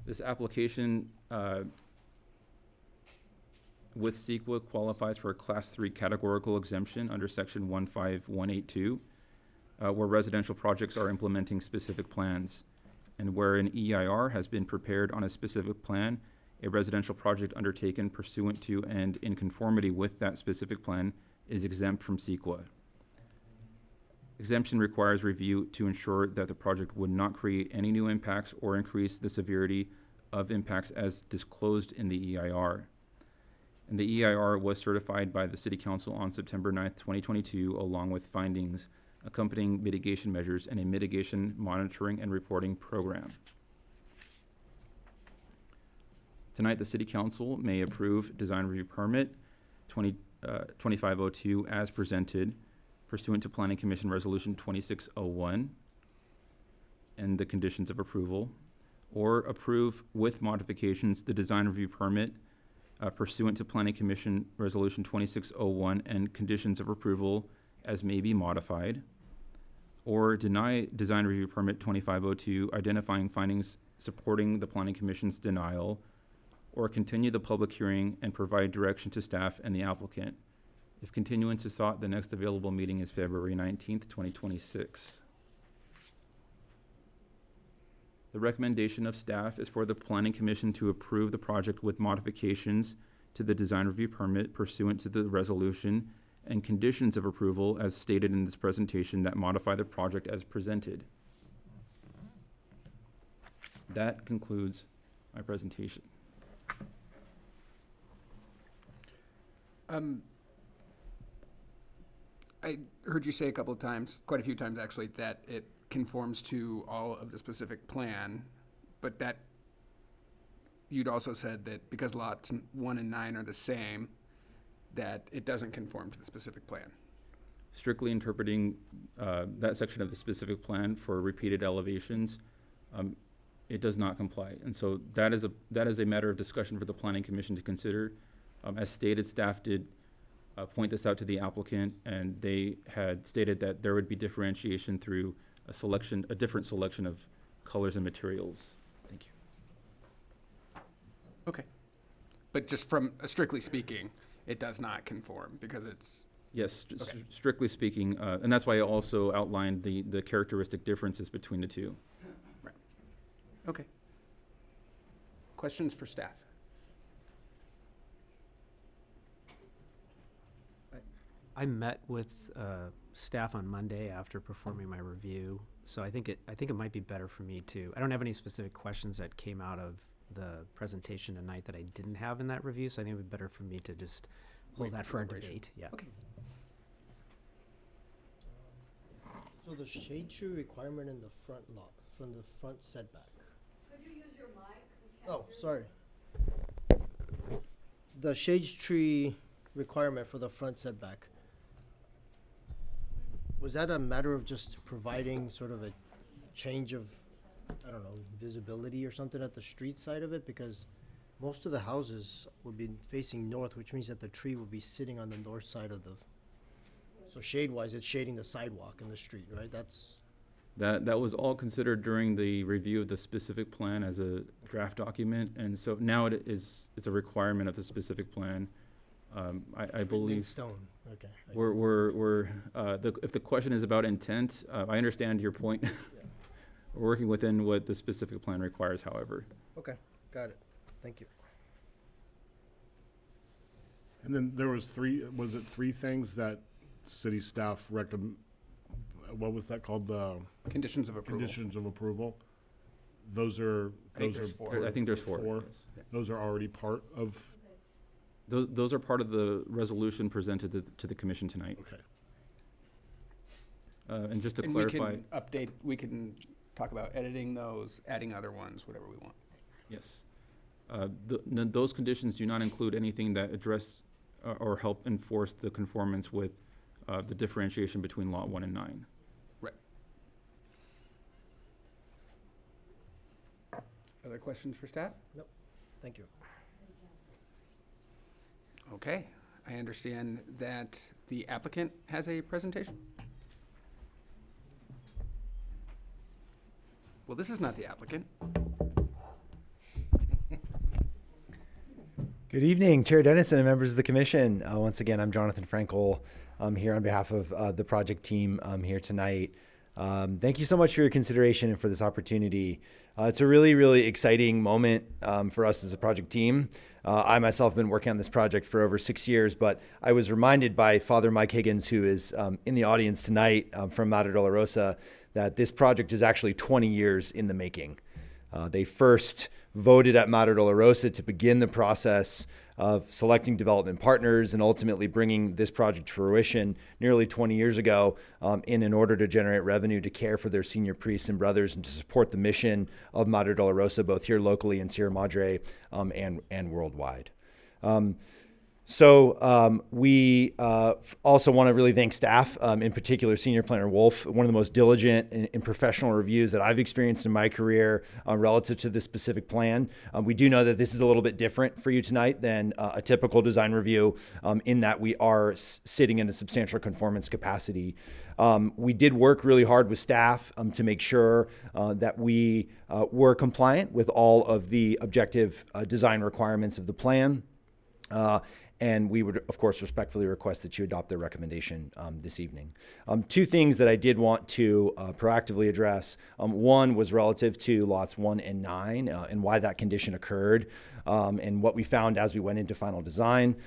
Speaker 4: This application with CEQA qualifies for a Class 3 categorical exemption under Section 15182, where residential projects are implementing specific plans, and where an EIR has been prepared on a specific plan. A residential project undertaken pursuant to and in conformity with that specific plan is exempt from CEQA. Exemption requires review to ensure that the project would not create any new impacts or increase the severity of impacts as disclosed in the EIR. And the EIR was certified by the City Council on September 9th, 2022, along with findings accompanying mitigation measures and a mitigation monitoring and reporting program. Tonight, the City Council may approve Design Review Permit 2502 as presented pursuant to Planning Commission Resolution 2601 and the conditions of approval, or approve with modifications the Design Review Permit pursuant to Planning Commission Resolution 2601 and conditions of approval as may be modified, or deny design review permit 2502, identifying findings supporting the planning commission's denial, or continue the public hearing and provide direction to staff and the applicant. If continuance is sought, the next available meeting is February 19th, 2026. The recommendation of staff is for the planning commission to approve the project with modifications to the design review permit pursuant to the resolution and conditions of approval as stated in this presentation that modify the project as presented. That concludes my presentation.
Speaker 5: I heard you say a couple of times, quite a few times actually, that it conforms to all of the specific plan, but that you'd also said that because lots 1 and 9 are the same, that it doesn't conform to the specific plan.
Speaker 4: Strictly interpreting that section of the specific plan for repeated elevations, it does not comply. And so that is a matter of discussion for the planning commission to consider. As stated, staff did point this out to the applicant, and they had stated that there would be differentiation through a different selection of colors and materials. Thank you.
Speaker 5: Okay. But just from strictly speaking, it does not conform because it's,
Speaker 4: Yes,
Speaker 5: Okay.
Speaker 4: strictly speaking, and that's why I also outlined the characteristic differences between the two.
Speaker 5: okay. Questions for staff?
Speaker 9: I met with staff on Monday after performing my review, so I think it might be better for me to. I don't have any specific questions that came out of the presentation tonight that I didn't have in that review, so I think it would be better for me to just hold
Speaker 5: Wait
Speaker 9: that
Speaker 5: for
Speaker 9: for our
Speaker 5: deliberation.
Speaker 9: debate. Yeah.
Speaker 5: Okay.
Speaker 6: So the shade tree requirement in the front lot, from the front setback.
Speaker 1: Could you use your mic?
Speaker 6: Oh, sorry. The shade tree requirement for the front setback. Was that a matter of just providing sort of a change of, I don't know, visibility or something at the street side of it? Because most of the houses would be facing north, which means that the tree would be sitting on the north side of the, so shade-wise, it's shading the sidewalk and the street, right?
Speaker 4: That was all considered during the review of the specific plan as a draft document, and so now it's a requirement of the specific plan. I
Speaker 6: written in
Speaker 4: believe
Speaker 6: stone, okay.
Speaker 4: if the question is about intent, I understand your point. We're working within what the specific plan requires, however.
Speaker 6: Okay, got it. Thank you.
Speaker 8: And then there was three things that city staff recommend, what was that called, the
Speaker 5: Conditions of approval.
Speaker 8: conditions of approval? Those are,
Speaker 5: I think
Speaker 8: those
Speaker 5: there's
Speaker 8: are.
Speaker 5: four.
Speaker 4: I think there's four. Yes.
Speaker 8: Those are already part of,
Speaker 4: Those are part of the resolution presented to the commission tonight.
Speaker 8: okay.
Speaker 4: And just to
Speaker 5: And
Speaker 4: clarify,
Speaker 5: we can talk about editing those, adding other ones, whatever we want.
Speaker 4: yes. Those conditions do not include anything that address or help enforce the conformance with the differentiation between Lot 1 and 9.
Speaker 5: Right. Other questions for staff?
Speaker 6: Thank you.
Speaker 5: Okay, I understand that the applicant has a presentation. Well, this is not the applicant.
Speaker 10: Good evening, Chair Dennison and members of the commission. Once again, I'm Jonathan Frankel. I'm here on behalf of the project team here tonight. Thank you so much for your consideration and for this opportunity. It's a really, really exciting moment for us as a project team. I myself have been working on this project for over 6 years, but I was reminded by Father Mike Higgins, who is in the audience tonight from Madre Dolorosa, that this project is actually 20 years in the making. They first voted at Madre Dolorosa to begin the process of selecting development partners and ultimately bringing this project to fruition nearly 20 years ago in order to generate revenue to care for their senior priests and brothers and to support the mission of Madre Dolorosa, both here locally in Sierra Madre and worldwide. So we also want to really thank staff, in particular Senior Planner Wolf, one of the most diligent and professional reviews that I've experienced in my career relative to this specific plan. We do know that this is a little bit different for you tonight than a typical design review in that we are sitting in a substantial conformance capacity. We did work really hard with staff to make sure that we were compliant with all of the objective design requirements of the plan. And we would, of course, respectfully request that you adopt their recommendation this evening. Two things that I did want to proactively address. One was relative to lots 1 and 9 and why that condition occurred and what we found as we went into final design.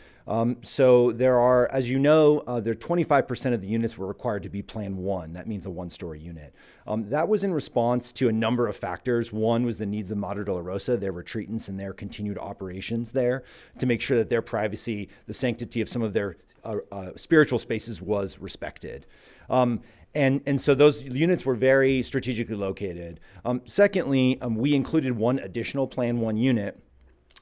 Speaker 10: So there are, as you know, there 25% of the units were required to be Plan 1. That means a 1-story unit. That was in response to a number of factors. One was the needs of Madre de la Rosa, their retreatants and their continued operations there, to make sure that their privacy, the sanctity of some of their spiritual spaces was respected. And so those units were very strategically located. Secondly, we included one additional Plan 1 unit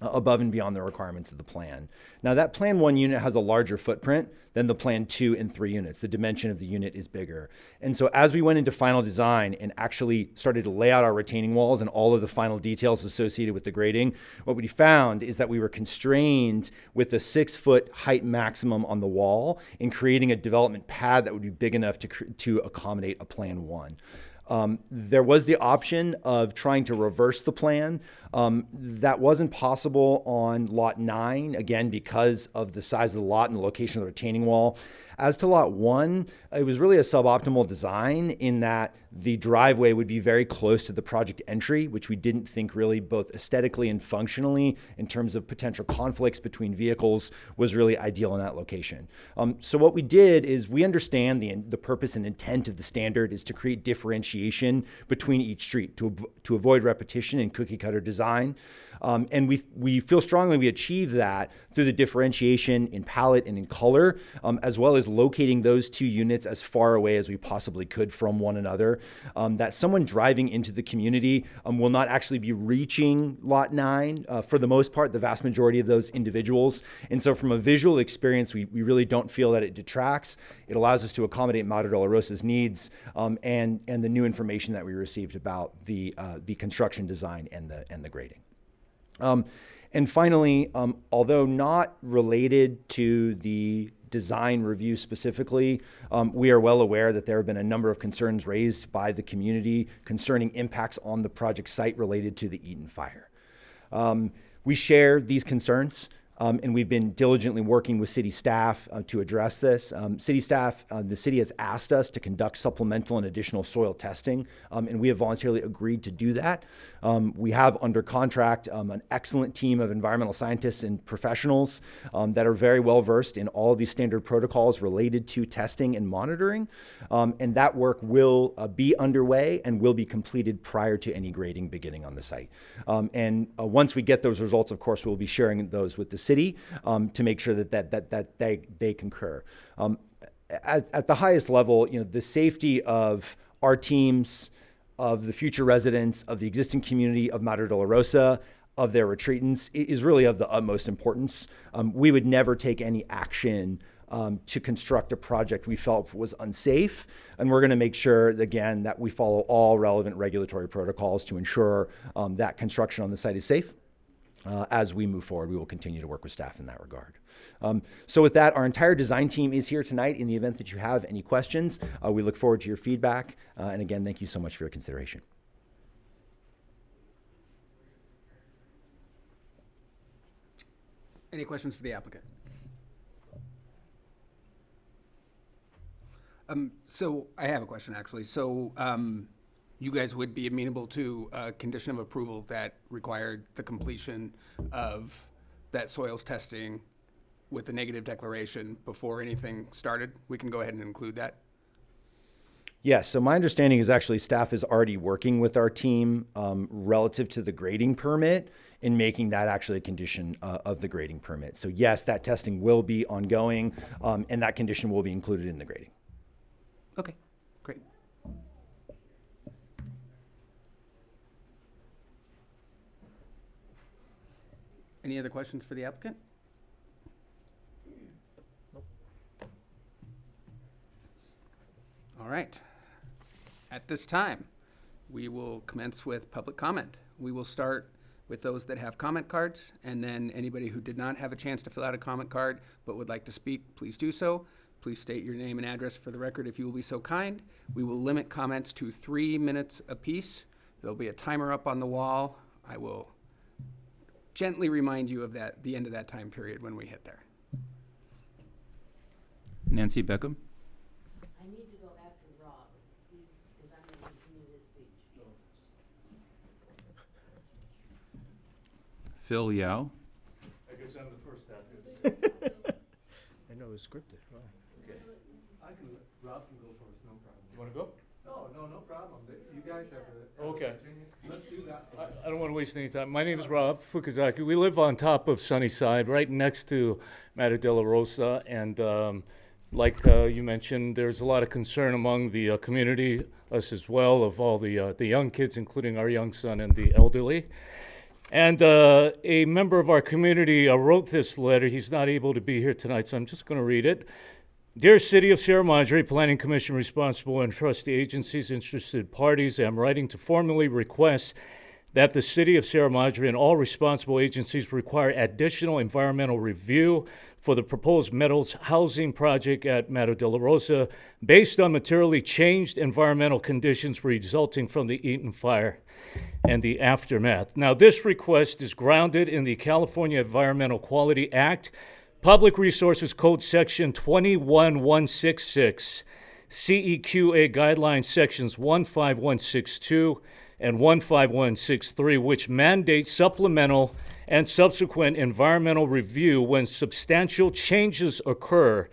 Speaker 10: above and beyond the requirements of the plan. Now that Plan 1 unit has a larger footprint than the Plan 2 and 3 units. The dimension of the unit is bigger. And so as we went into final design and actually started to lay out our retaining walls and all of the final details associated with the grading, what we found is that we were constrained with a 6-foot height maximum on the wall in creating a development pad that would be big enough to accommodate a Plan 1. There was the option of trying to reverse the plan. That wasn't possible on lot 9, again, because of the size of the lot and the location of the retaining wall. As to lot 1, it was really a suboptimal design in that the driveway would be very close to the project entry, which we didn't think really both aesthetically and functionally in terms of potential conflicts between vehicles was really ideal in that location. So what we did is we understand the purpose and intent of the standard is to create differentiation between each street to avoid repetition and cookie cutter design. And we feel strongly we achieve that through the differentiation in palette and in color, as well as locating those two units as far away as we possibly could from one another. That someone driving into the community will not actually be reaching lot 9 for the most part, the vast majority of those individuals. And so from a visual experience, we really don't feel that it detracts. It allows us to accommodate Madre de la Rosa's needs and the new information that we received about the construction design and the grading. And finally, although not related to the design review specifically, we are well aware that there have been a number of concerns raised by the community concerning impacts on the project site related to the Eaton fire. We share these concerns. And we've been diligently working with city staff to address this. City staff, the city has asked us to conduct supplemental and additional soil testing, and we have voluntarily agreed to do that. We have under contract an excellent team of environmental scientists and professionals that are very well versed in all of these standard protocols related to testing and monitoring. And that work will be underway and will be completed prior to any grading beginning on the site. And once we get those results, of course, we'll be sharing those with the city to make sure that they concur. At the highest level, the safety of our teams, of the future residents, of the existing community of Madre de la Rosa, of their retreatants is really of the utmost importance. We would never take any action to construct a project we felt was unsafe. And we're going to make sure, again, that we follow all relevant regulatory protocols to ensure that construction on the site is safe. As we move forward, we will continue to work with staff in that regard. So with that, our entire design team is here tonight in the event that you have any questions. We look forward to your feedback. And again, thank you so much for your consideration.
Speaker 5: Any questions for the applicant? So I have a question, actually. So you guys would be amenable to a condition of approval that required the completion of that soils testing with a negative declaration before anything started? We can go ahead and include that.
Speaker 10: Yes, so my understanding is actually staff is already working with our team relative to the grading permit in making that actually a condition of the grading permit. So yes, that testing will be ongoing and that condition will be included in the grading.
Speaker 5: Okay, great. Any other questions for the applicant? right. At this time, we will commence with public comment. We will start with those that have comment cards, and then anybody who did not have a chance to fill out a comment card but would like to speak, please do so. Please state your name and address for the record if you will be so kind. We will limit comments to 3 minutes apiece. There'll be a timer up on the wall. I will gently remind you of that, the end of that time period when we hit there.
Speaker 4: Nancy Beckham.
Speaker 1: I need to go after Rob, because I'm going to continue his speech.
Speaker 4: Phil Yao.
Speaker 3: I guess I'm the first after.
Speaker 6: I know it was scripted. Wow.
Speaker 3: Okay. Rob can go first, no problem.
Speaker 8: You want to go?
Speaker 3: No problem. You guys have a.
Speaker 8: Okay.
Speaker 3: Let's do that.
Speaker 11: I don't want to waste any time. My name is Rob Fukuzaki. We live on top of Sunnyside, right next to Madre de la Rosa, and like you mentioned, there's a lot of concern among the community, us as well, of all the young kids, including our young son and the elderly. And a member of our community wrote this letter. He's not able to be here tonight, so I'm just going to read it. Dear City of Sierra Madre, Planning Commission responsible and trustee agencies, interested parties, I'm writing to formally request that the City of Sierra Madre and all responsible agencies require additional environmental review for the proposed metals housing project at Madre de la Rosa based on materially changed environmental conditions resulting from the Eaton fire and the aftermath. Now, this request is grounded in the California Environmental Quality Act, Public Resources Code Section 21166, CEQA Guidelines Sections 15162 and 15163, which mandate supplemental and subsequent environmental review when substantial changes occur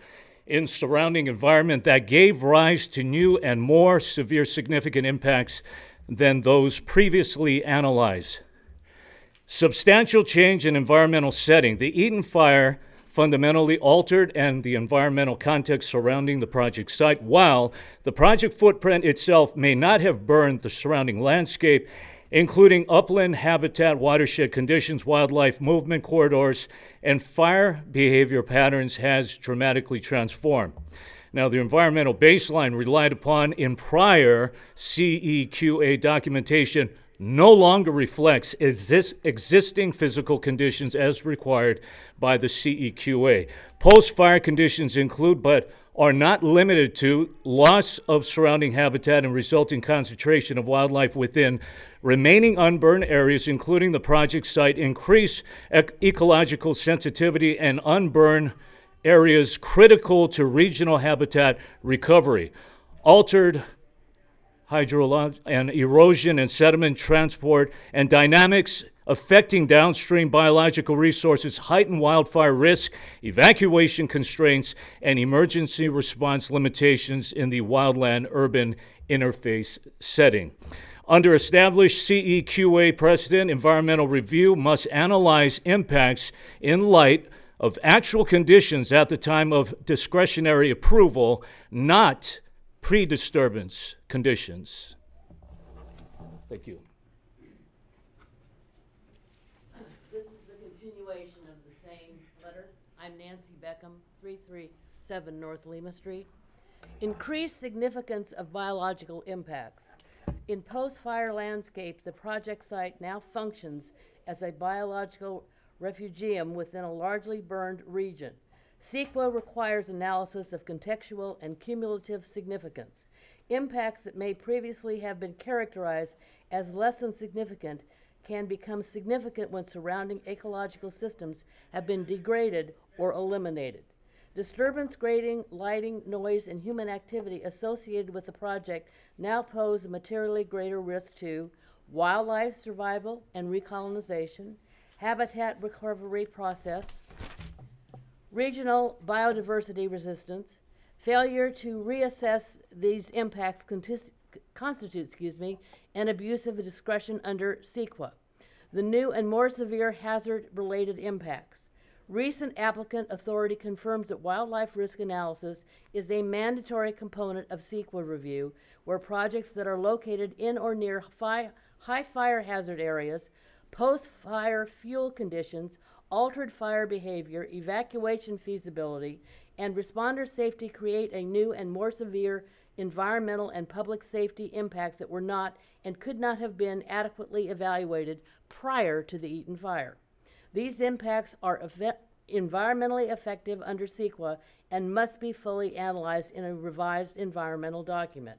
Speaker 11: in surrounding environment that gave rise to new and more severe significant impacts than those previously analyzed. Substantial change in environmental setting. The Eaton fire fundamentally altered and the environmental context surrounding the project site, while the project footprint itself may not have burned the surrounding landscape, including upland habitat, watershed conditions, wildlife movement corridors, and fire behavior patterns has dramatically transformed. Now, the environmental baseline relied upon in prior CEQA documentation no longer reflects existing physical conditions as required by the CEQA. Post-fire conditions include, but are not limited to, loss of surrounding habitat and resulting concentration of wildlife within remaining unburned areas, including the project site, increased ecological sensitivity and unburned areas critical to regional habitat recovery, altered hydrologic and erosion and sediment transport and dynamics affecting downstream biological resources, heightened wildfire risk, evacuation constraints, and emergency response limitations in the wildland-urban interface setting. Under established CEQA precedent, environmental review must analyze impacts in light of actual conditions at the time of discretionary approval, not pre-disturbance conditions. Thank you.
Speaker 1: This is the continuation of the same letter. I'm Nancy Beckham, 337 North Lima Street. Increased significance of biological impacts. In post-fire landscape, the project site now functions as a biological refugium within a largely burned region. CEQA requires analysis of contextual and cumulative significance. Impacts that may previously have been characterized as less than significant can become significant when surrounding ecological systems have been degraded or eliminated. Disturbance, grading, lighting, noise, and human activity associated with the project now pose a materially greater risk to wildlife survival and recolonization, habitat recovery process, regional biodiversity resistance. Failure to reassess these impacts constitutes an abuse of discretion under CEQA. The new and more severe hazard-related impacts. Recent applicant authority confirms that wildlife risk analysis is a mandatory component of CEQA review, where projects that are located in or near high fire hazard areas, post-fire fuel conditions, altered fire behavior, evacuation feasibility, and responder safety create a new and more severe environmental and public safety impacts that were not and could not have been adequately evaluated prior to the Eaton fire. These impacts are environmentally effective under CEQA and must be fully analyzed in a revised environmental document.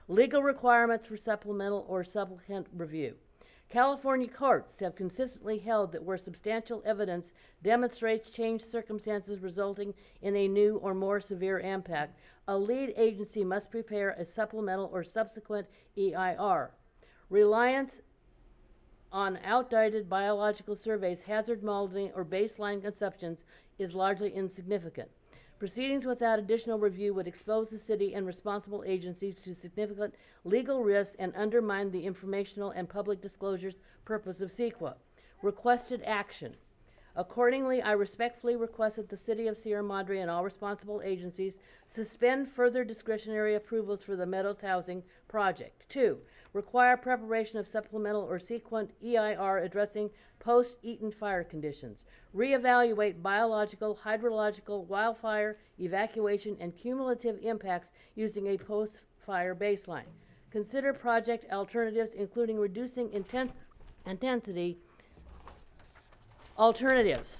Speaker 1: Legal requirements for supplemental or subsequent review. California courts have consistently held that where substantial evidence demonstrates changed circumstances resulting in a new or more severe impact, a lead agency must prepare a supplemental or subsequent EIR. Reliance on outdated biological surveys, hazard modeling, or baseline conceptions is largely insignificant. Proceedings without additional review would expose the city and responsible agencies to significant legal risks and undermine the informational and public disclosures purpose of CEQA. Requested action. Accordingly, I respectfully request that the City of Sierra Madre and all responsible agencies suspend further discretionary approvals for the Meadows Housing Project. 2. Require preparation of supplemental or sequent EIR addressing post-Eaton fire conditions. Reevaluate biological, hydrological, wildfire, evacuation, and cumulative impacts using a post-fire baseline. Consider project alternatives, including reducing intensity alternatives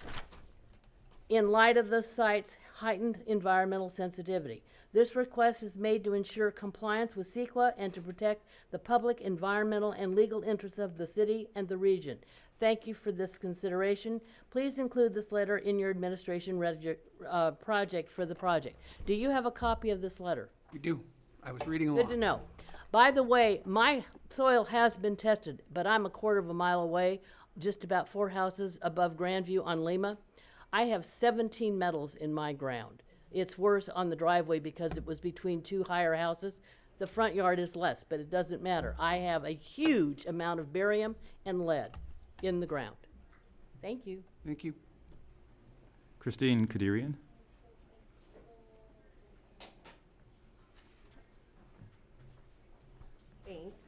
Speaker 1: in light of the site's heightened environmental sensitivity. This request is made to ensure compliance with CEQA and to protect the public, environmental, and legal interests of the city and the region. Thank you for this consideration. Please include this letter in your administration project for the project. Do you have a copy of this letter?
Speaker 5: We do. I was reading along.
Speaker 1: Good to know. By the way, my soil has been tested, but I'm a quarter of a mile away, just about 4 houses above Grandview on Lima. I have 17 metals in my ground. It's worse on the driveway because it was between 2 higher houses. The front yard is less, but it doesn't matter. I have a huge amount of barium and lead in the ground. Thank you.
Speaker 5: Thank you.
Speaker 4: Christine Kadirian.
Speaker 12: Thanks.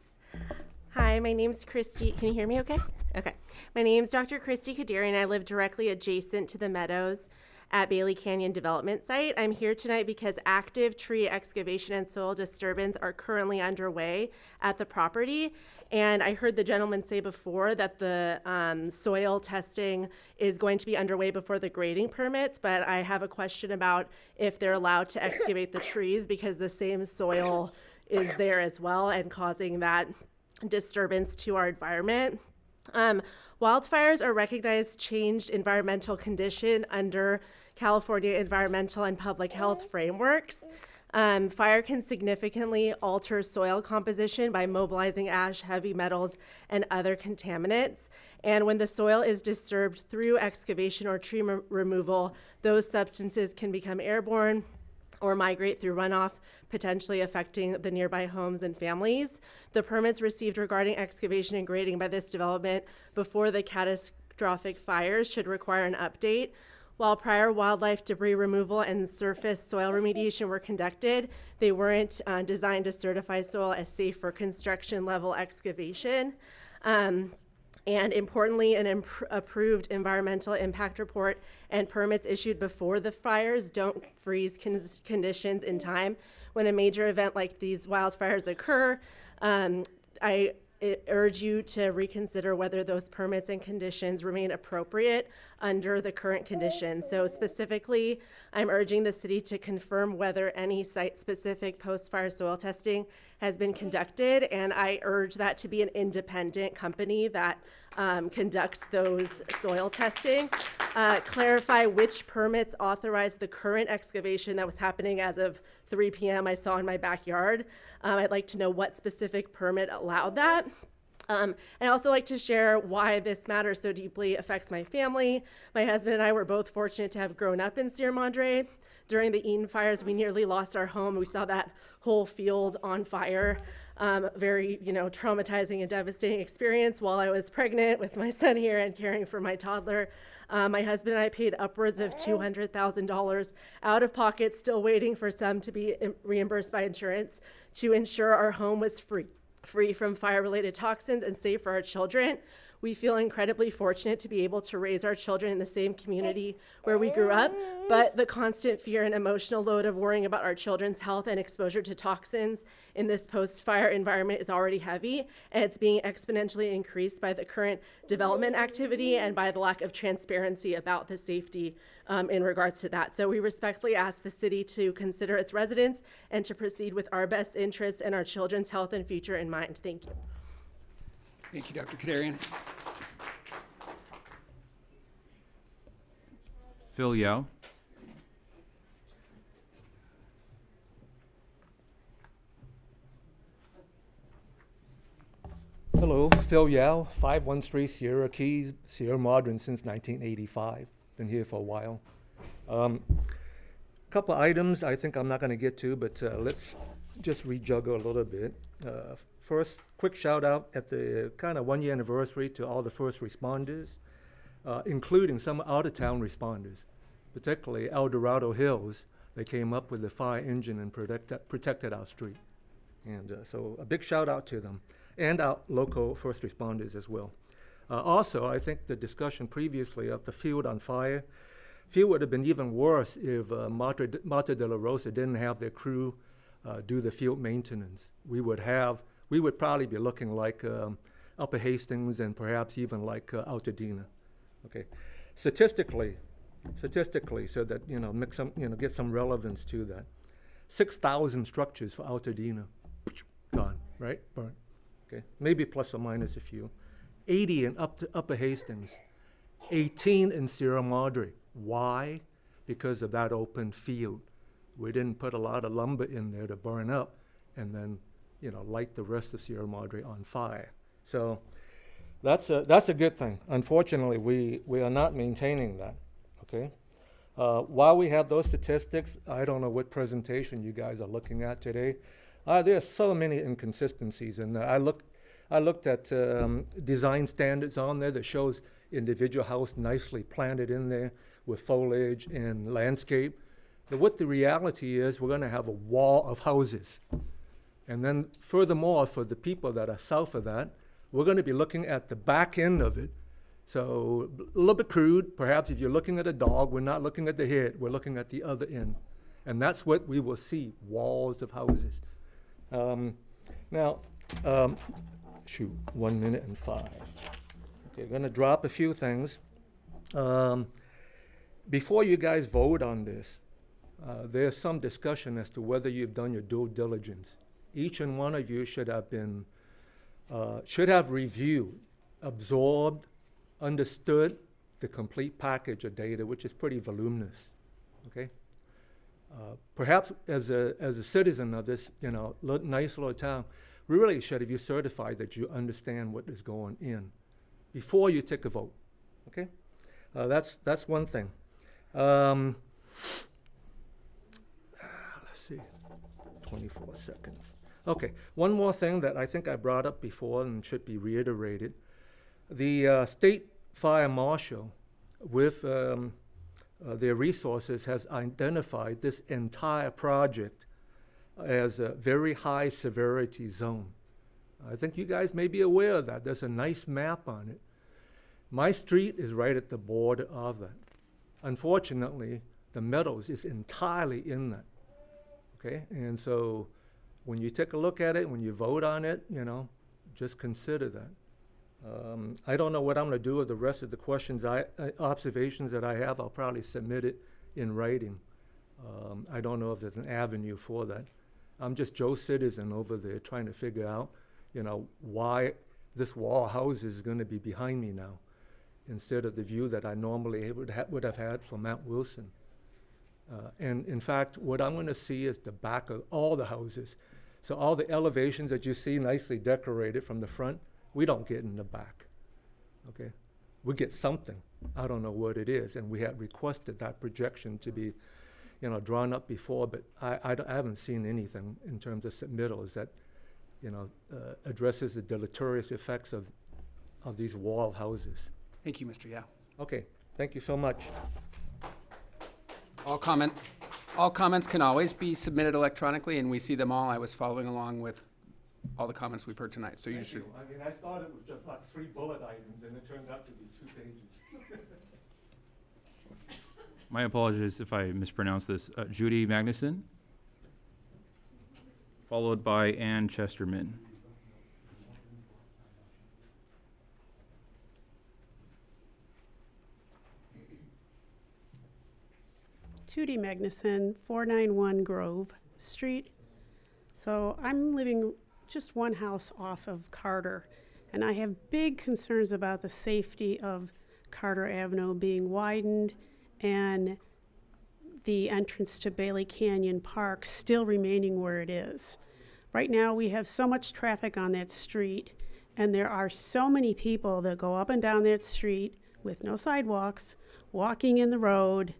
Speaker 12: Hi, my name's Christy. Can you hear me okay? Okay. My name's Dr. Christy Kadirian. I live directly adjacent to the Meadows at Bailey Canyon Development Site. I'm here tonight because active tree excavation and soil disturbance are currently underway at the property. And I heard the gentleman say before that the soil testing is going to be underway before the grading permits, but I have a question about if they're allowed to excavate the trees because the same soil is there as well and causing that disturbance to our environment. Wildfires are recognized changed environmental condition under California environmental and public health frameworks. Fire can significantly alter soil composition by mobilizing ash, heavy metals, and other contaminants. And when the soil is disturbed through excavation or tree removal, those substances can become airborne or migrate through runoff, potentially affecting the nearby homes and families. The permits received regarding excavation and grading by this development before the catastrophic fires should require an update. While prior wildlife debris removal and surface soil remediation were conducted, they weren't designed to certify soil as safe for construction level excavation. And importantly, an approved environmental impact report and permits issued before the fires don't freeze conditions in time. When a major event like these wildfires occur, I urge you to reconsider whether those permits and conditions remain appropriate under the current conditions. So specifically, I'm urging the city to confirm whether any site-specific post-fire soil testing has been conducted, and I urge that to be an independent company that conducts those soil testing. Clarify which permits authorize the current excavation that was happening as of 3 p.m. I saw in my backyard. I'd like to know what specific permit allowed that. And I also like to share why this matter so deeply affects my family. My husband and I were both fortunate to have grown up in Sierra Madre. During the Eaton fires, we nearly lost our home. We saw that whole field on fire. Very, traumatizing and devastating experience while I was pregnant with my son here and caring for my toddler. My husband and I paid upwards of $200,000 out of pocket, still waiting for some to be reimbursed by insurance, to ensure our home was free from fire-related toxins and safe for our children. We feel incredibly fortunate to be able to raise our children in the same community where we grew up, but the constant fear and emotional load of worrying about our children's health and exposure to toxins in this post-fire environment is already heavy, and it's being exponentially increased by the current development activity and by the lack of transparency about the safety in regards to that. So we respectfully ask the city to consider its residents and to proceed with our best interests and our children's health and future in mind. Thank you.
Speaker 5: Thank you, Dr. Kadarian.
Speaker 4: Phil Yao.
Speaker 3: Hello, Phil Yao, 513 Sierra Keys, Sierra Madre since 1985. Been here for a while. Couple of items I think I'm not going to get to, but let's just rejuggle a little bit. First, quick shout out at the kind of 1 year anniversary to all the first responders, including some out-of-town responders, particularly El Dorado Hills. They came up with the fire engine and protected our street. And so a big shout out to them and our local first responders as well. Also, I think the discussion previously of the field on fire, field would have been even worse if Madre de la Rosa didn't have their crew do the field maintenance. We would probably be looking like Upper Hastings and perhaps even like Altadena. Okay, statistically, so that get some relevance to that. 6,000 structures for Altadena, gone, right? Burnt. Okay, maybe plus or minus a few. 80 in Upper Hastings, 18 in Sierra Madre. Why? Because of that open field. We didn't put a lot of lumber in there to burn up and then, light the rest of Sierra Madre on fire. So that's a good thing. Unfortunately, we are not maintaining that, okay? While we have those statistics, I don't know what presentation you guys are looking at today. There are so many inconsistencies in there. I looked at design standards on there that shows individual house nicely planted in there with foliage and landscape. But what the reality is, we're going to have a wall of houses. And then furthermore, for the people that are south of that, we're going to be looking at the back end of it. So a little bit crude, perhaps if you're looking at a dog, we're not looking at the head, we're looking at the other end. And that's what we will see, walls of houses. Shoot, 1 minute and 5. Okay, going to drop a few things. Before you guys vote on this, there's some discussion as to whether you've done your due diligence. Each and one of you should have reviewed, absorbed, understood the complete package of data, which is pretty voluminous. Okay. Perhaps as a citizen of this, nice little town, we really should have you certified that you understand what is going in before you take a vote. Okay. That's one thing. Let's see, 24 seconds. Okay, one more thing that I think I brought up before and should be reiterated. The state fire marshal, with their resources, has identified this entire project as a very high severity zone. I think you guys may be aware of that. There's a nice map on it. My street is right at the border of that. Unfortunately, the Meadows is entirely in that. Okay, and so when you take a look at it, when you vote on it, just consider that. I don't know what I'm going to do with the rest of the questions, observations that I have. I'll probably submit it in writing. I don't know if there's an avenue for that. I'm just Joe Citizen over there trying to figure out, why this wall of houses is going to be behind me now, instead of the view that I normally would have had from Mount Wilson. And in fact, what I'm going to see is the back of all the houses. So all the elevations that you see nicely decorated from the front, we don't get in the back. Okay, we get something. I don't know what it is, and we had requested that projection to be, drawn up before, but I haven't seen anything in terms of submittals that, addresses the deleterious effects of these wall houses.
Speaker 5: Thank you, Mr. Yao.
Speaker 3: Okay, thank you so much.
Speaker 5: All comments can always be submitted electronically, and we see them all. I was following along with all the comments we've heard tonight, so you should.
Speaker 3: I mean, I started with just like 3 bullet items, and it turned out to be 2 pages.
Speaker 4: My apologies if I mispronounced this. Judy Magnuson, followed by Ann Chesterman.
Speaker 13: Judy Magnuson, 491 Grove Street. So I'm living just one house off of Carter, and I have big concerns about the safety of Carter Avenue being widened and the entrance to Bailey Canyon Park still remaining where it is. Right now we have so much traffic on that street, and there are so many people that go up and down that street with no sidewalks, walking in the road,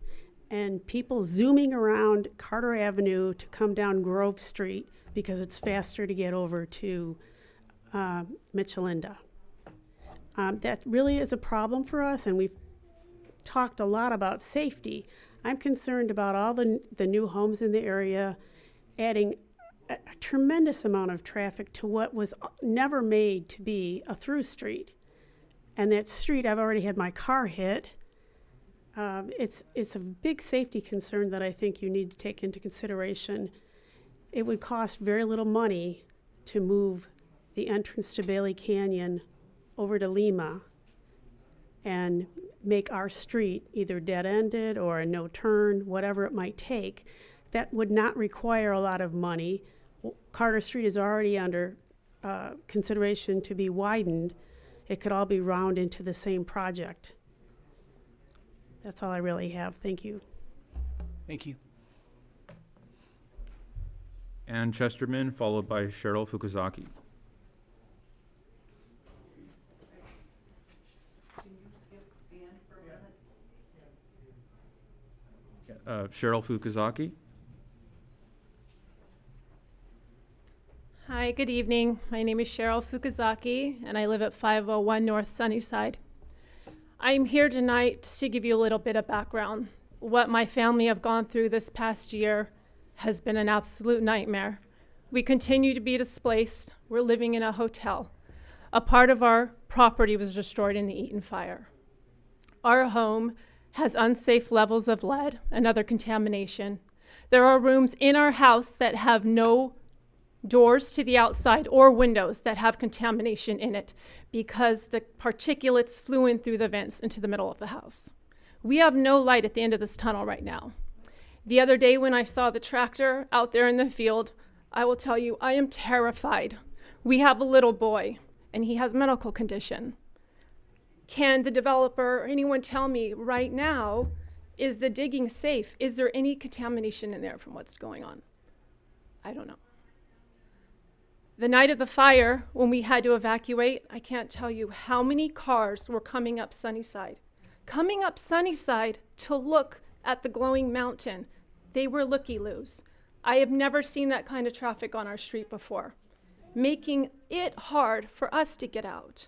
Speaker 13: and people zooming around Carter Avenue to come down Grove Street because it's faster to get over to Michelinda. That really is a problem for us, and we've talked a lot about safety. I'm concerned about all the new homes in the area adding a tremendous amount of traffic to what was never made to be a through street. And that street, I've already had my car hit. It's a big safety concern that I think you need to take into consideration. It would cost very little money to move the entrance to Bailey Canyon over to Lima and make our street either dead-ended or a no-turn, whatever it might take. That would not require a lot of money. Carter Street is already under consideration to be widened. It could all be wound into the same project. That's all I really have. Thank you.
Speaker 5: Thank you.
Speaker 4: Ann Chesterman, followed by Cheryl Fukuzaki. Cheryl Fukuzaki.
Speaker 14: Hi, good evening. My name is Cheryl Fukuzaki, and I live at 501 North Sunnyside. I'm here tonight to give you a little bit of background. What my family have gone through this past year has been an absolute nightmare. We continue to be displaced. We're living in a hotel. A part of our property was destroyed in the Eaton fire. Our home has unsafe levels of lead and other contamination. There are rooms in our house that have no doors to the outside or windows that have contamination in it because the particulates flew in through the vents into the middle of the house. We have no light at the end of this tunnel right now. The other day when I saw the tractor out there in the field, I will tell you, I am terrified. We have a little boy and he has medical condition. Can the developer or anyone tell me right now, is the digging safe? Is there any contamination in there from what's going on? I don't know. The night of the fire, when we had to evacuate, I can't tell you how many cars were coming up Sunnyside to look at the glowing mountain. They were looky-loos. I have never seen that kind of traffic on our street before, making it hard for us to get out.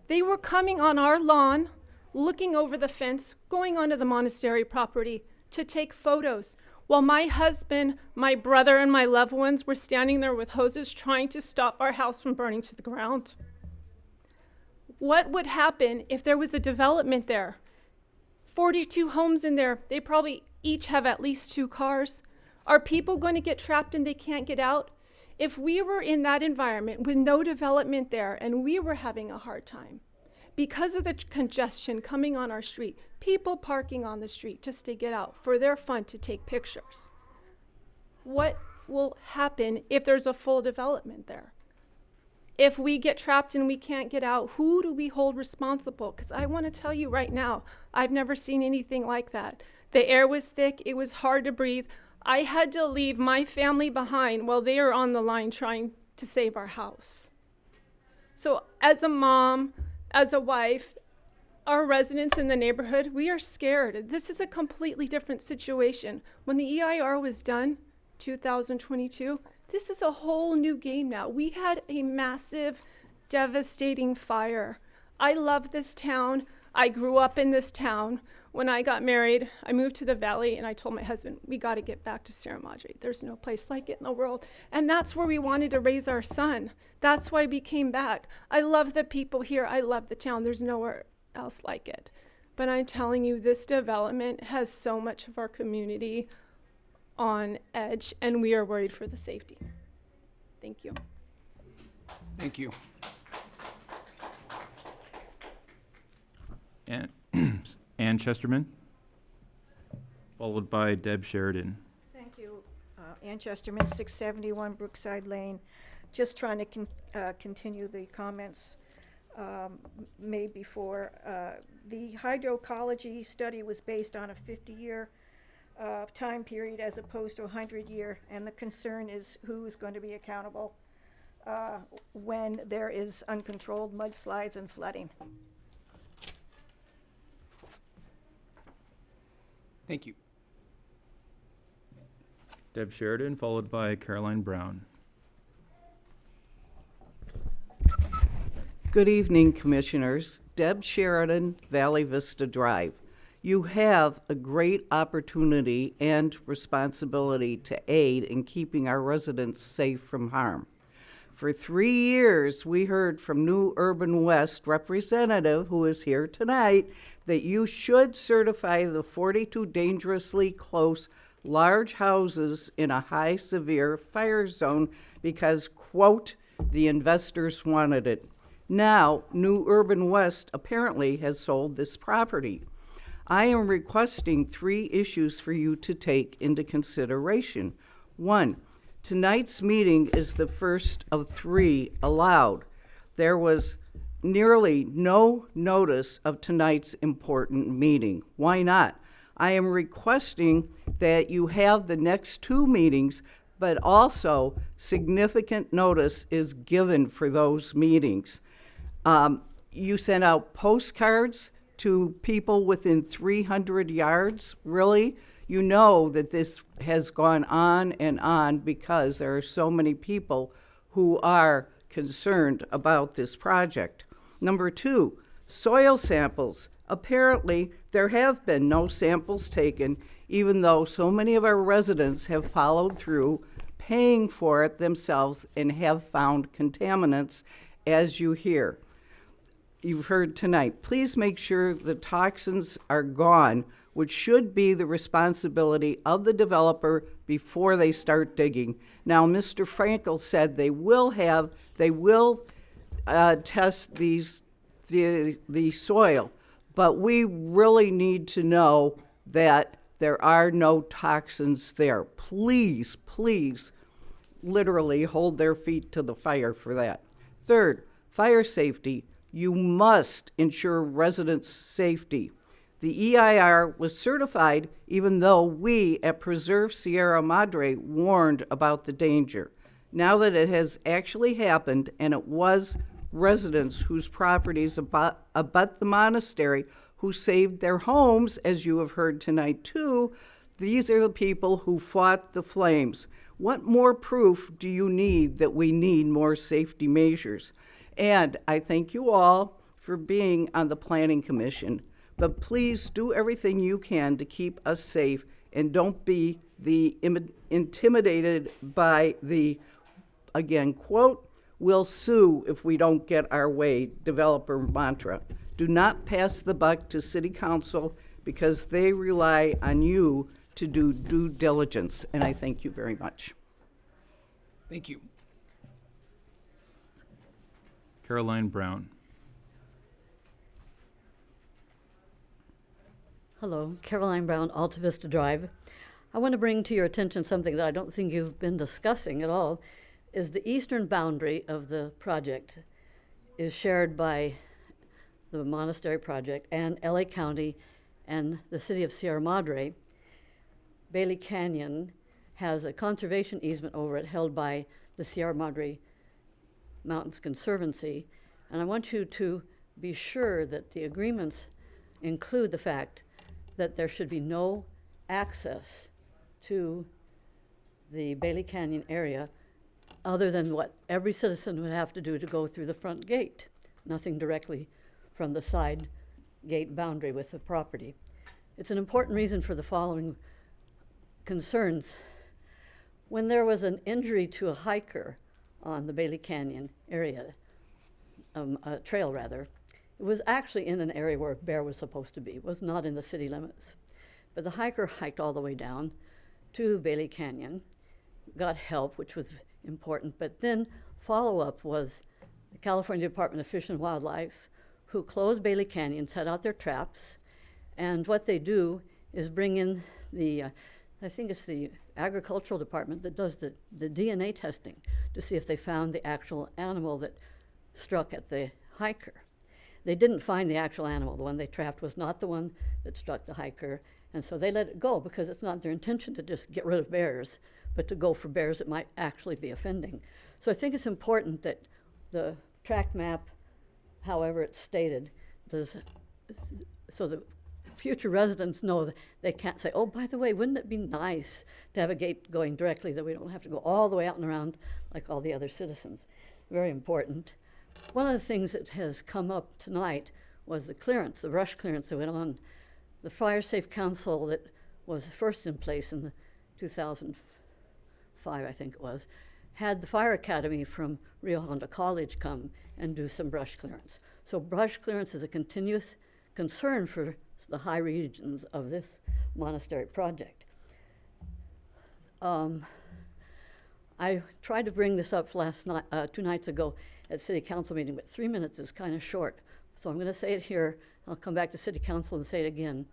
Speaker 14: They were coming on our lawn, looking over the fence, going onto the monastery property to take photos, while my husband, my brother, and my loved ones were standing there with hoses trying to stop our house from burning to the ground. What would happen if there was a development there? 42 homes in there. They probably each have at least 2 cars. Are people going to get trapped and they can't get out? If we were in that environment with no development there and we were having a hard time because of the congestion coming on our street, people parking on the street just to get out for their fun to take pictures, what will happen if there's a full development there? If we get trapped and we can't get out, who do we hold responsible? Because I want to tell you right now, I've never seen anything like that. The air was thick, it was hard to breathe. I had to leave my family behind while they are on the line trying to save our house. So as a mom, as a wife, our residents in the neighborhood, we are scared. This is a completely different situation. When the EIR was done, 2022, this is a whole new game now. We had a massive, devastating fire. I love this town. I grew up in this town. When I got married, I moved to the valley and I told my husband, we got to get back to Sierra Madre. There's no place like it in the world. And that's where we wanted to raise our son. That's why we came back. I love the people here. I love the town. There's nowhere else like it. But I'm telling you, this development has so much of our community on edge, and we are worried for the safety. Thank you.
Speaker 5: Thank you.
Speaker 4: Ann Chesterman, followed by Deb Sheridan.
Speaker 15: Thank you. Ann Chesterman, 671 Brookside Lane. Just trying to continue the comments made before. The hydroecology study was based on a 50-year time period as opposed to a 100-year, and the concern is who is going to be accountable when there is uncontrolled mudslides and flooding.
Speaker 5: Thank you.
Speaker 4: Deb Sheridan, followed by Caroline Brown.
Speaker 16: Good evening, Commissioners. Deb Sheridan, Valley Vista Drive. You have a great opportunity and responsibility to aid in keeping our residents safe from harm. For 3 years, we heard from New Urban West representative, who is here tonight, that you should certify the 42 dangerously close large houses in a high severe fire zone because, quote, the investors wanted it. Now, New Urban West apparently has sold this property. I am requesting 3 issues for you to take into consideration. 1, tonight's meeting is the first of 3 allowed. There was nearly no notice of tonight's important meeting. Why not? I am requesting that you have the next 2 meetings, but also significant notice is given for those meetings. You sent out postcards to people within 300 yards, really? You know that this has gone on and on because there are so many people who are concerned about this project. Number 2, soil samples. Apparently, there have been no samples taken, even though so many of our residents have followed through, paying for it themselves, and have found contaminants, as you hear. You've heard tonight. Please make sure the toxins are gone, which should be the responsibility of the developer before they start digging. Now, Mr. Frankel said they will test the soil, but we really need to know that there are no toxins there. Please, please, literally hold their feet to the fire for that. Third, fire safety. You must ensure residents' safety. The EIR was certified even though we at Preserve Sierra Madre warned about the danger. Now that it has actually happened, and it was residents whose properties abut the monastery who saved their homes, as you have heard tonight too, these are the people who fought the flames. What more proof do you need that we need more safety measures? And I thank you all for being on the Planning Commission, but please do everything you can to keep us safe and don't be intimidated by the, again, quote, we'll sue if we don't get our way developer mantra. Do not pass the buck to City Council because they rely on you to do due diligence, and I thank you very much.
Speaker 5: Thank you.
Speaker 4: Caroline Brown.
Speaker 17: Hello, Caroline Brown, Alta Vista Drive. I want to bring to your attention something that I don't think you've been discussing at all, is the eastern boundary of the project is shared by the monastery project and LA County and the city of Sierra Madre. Bailey Canyon has a conservation easement over it held by the Sierra Madre Mountains Conservancy, and I want you to be sure that the agreements include the fact that there should be no access to the Bailey Canyon area other than what every citizen would have to do to go through the front gate, nothing directly from the side gate boundary with the property. It's an important reason for the following concerns. When there was an injury to a hiker on the Bailey Canyon area, a trail rather, it was actually in an area where a bear was supposed to be. It was not in the city limits. But the hiker hiked all the way down to Bailey Canyon, got help, which was important, but then follow-up was the California Department of Fish and Wildlife, who closed Bailey Canyon, set out their traps, and what they do is bring in the, I think it's the agricultural department that does the DNA testing to see if they found the actual animal that struck at the hiker. They didn't find the actual animal. The one they trapped was not the one that struck the hiker, and so they let it go because it's not their intention to just get rid of bears, but to go for bears that might actually be offending. So I think it's important that the tract map, however it's stated, does, so that future residents know that they can't say, oh, by the way, wouldn't it be nice to have a gate going directly that we don't have to go all the way out and around like all the other citizens. Very important. One of the things that has come up tonight was the clearance, the brush clearance that went on. The Fire Safe Council that was first in place in the 2005, I think it was, had the Fire Academy from Rio Hondo College come and do some brush clearance. So brush clearance is a continuous concern for the high regions of this monastery project. I tried to bring this up last night, 2 nights ago at City Council meeting, but 3 minutes is kind of short. So I'm going to say it here. I'll come back to City Council and say it again.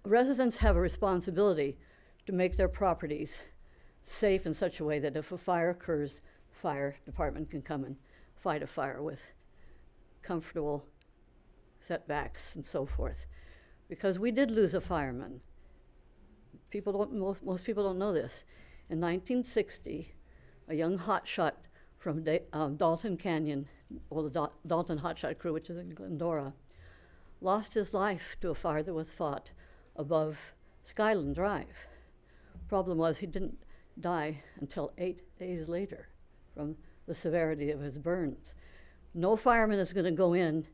Speaker 17: Residents have a responsibility to make their properties safe in such a way that if a fire occurs, fire department can come and fight a fire with comfortable setbacks and so forth. Because we did lose a fireman. Most people don't know this. In 1960, a young hotshot from Dalton Canyon, or the Dalton Hotshot Crew, which is in Glendora, lost his life to a fire that was fought above Skyland Drive. Problem was he didn't die until 8 days later from the severity of his burns. No fireman is going to go in,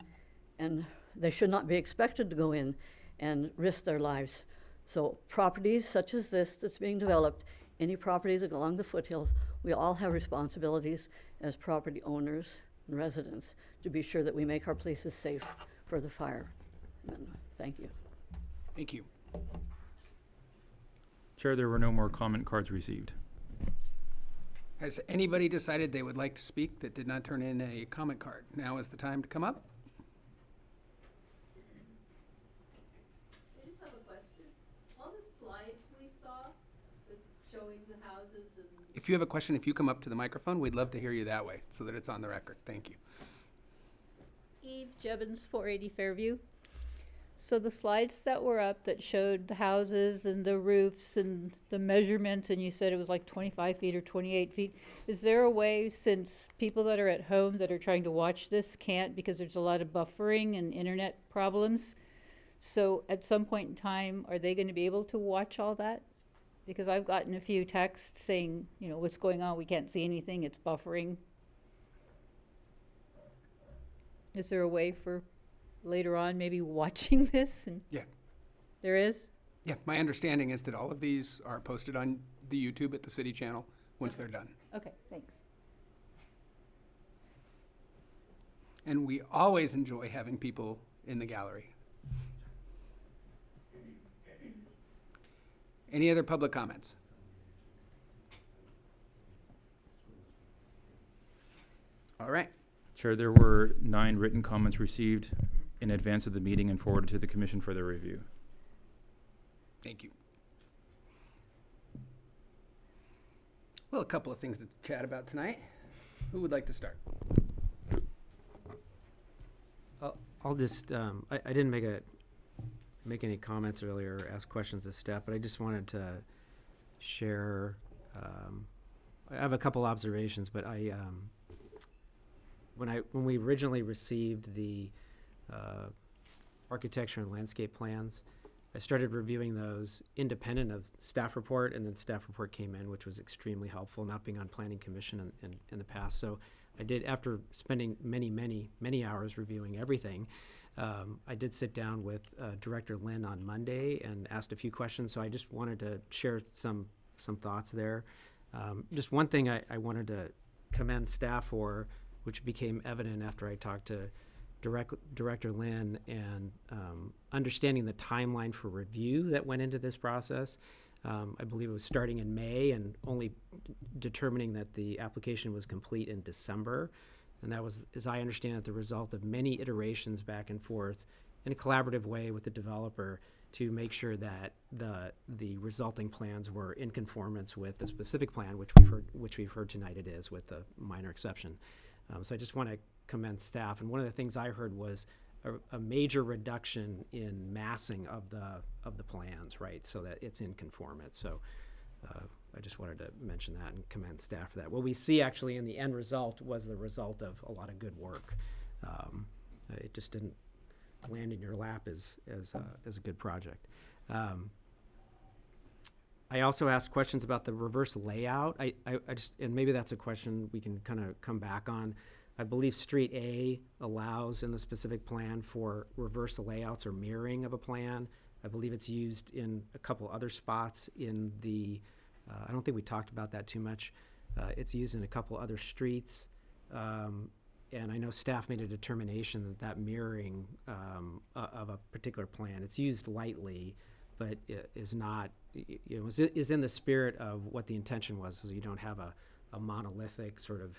Speaker 17: and they should not be expected to go in and risk their lives. So properties such as this that's being developed, any properties along the foothills, we all have responsibilities as property owners and residents to be sure that we make our places safe for the firemen. Thank you.
Speaker 5: Thank you.
Speaker 4: Chair, there were no more comment cards received.
Speaker 5: Has anybody decided they would like to speak that did not turn in a comment card? Now is the time to come up.
Speaker 1: I just have a question. On the slides we saw, showing the houses and...
Speaker 5: If you have a question, if you come up to the microphone, we'd love to hear you that way so that it's on the record. Thank you.
Speaker 18: Eve Jebbins, 480 Fairview. So the slides that were up that showed the houses and the roofs and the measurements, and you said it was like 25 feet or 28 feet. Is there a way, since people that are at home that are trying to watch this can't because there's a lot of buffering and internet problems, so at some point in time, are they going to be able to watch all that? Because I've gotten a few texts saying, you know, what's going on? We can't see anything. It's buffering. Is there a way for later on maybe watching this? And
Speaker 5: Yeah.
Speaker 18: There is?
Speaker 5: Yeah, my understanding is that all of these are posted on the YouTube at the city channel once they're done.
Speaker 18: Okay, thanks.
Speaker 5: And we always enjoy having people in the gallery. Any other public comments? All right.
Speaker 4: Chair, there were 9 written comments received in advance of the meeting and forwarded to the commission for their review.
Speaker 5: Thank you. Well, a couple of things to chat about tonight. Who would like to start?
Speaker 9: I'll just, I didn't make any comments earlier or ask questions of staff, but I just wanted to share, I have a couple observations, but when we originally received the architecture and landscape plans, I started reviewing those independent of staff report, and then staff report came in, which was extremely helpful, not being on planning commission in the past. So I did, after spending many hours reviewing everything, I did sit down with Director Lynn on Monday and asked a few questions, so I just wanted to share some thoughts there. Just one thing I wanted to commend staff for, which became evident after I talked to Director Lynn, and understanding the timeline for review that went into this process. I believe it was starting in May and only determining that the application was complete in December. And that was, as I understand it, the result of many iterations back and forth in a collaborative way with the developer to make sure that the resulting plans were in conformance with the specific plan, which we've heard tonight it is, with a minor exception. So I just want to commend staff. And one of the things I heard was a major reduction in massing of the plans, right, so that it's in conformance. So I just wanted to mention that and commend staff for that. What we see actually in the end result was the result of a lot of good work. It just didn't land in your lap as a good project. I also asked questions about the reverse layout. I just, and maybe that's a question we can kind of come back on. I believe Street A allows in the specific plan for reverse layouts or mirroring of a plan. I believe it's used in a couple other spots in the, I don't think we talked about that too much. It's used in a couple other streets. And I know staff made a determination that mirroring of a particular plan, it's used lightly, but it is not, is in the spirit of what the intention was, so you don't have a monolithic sort of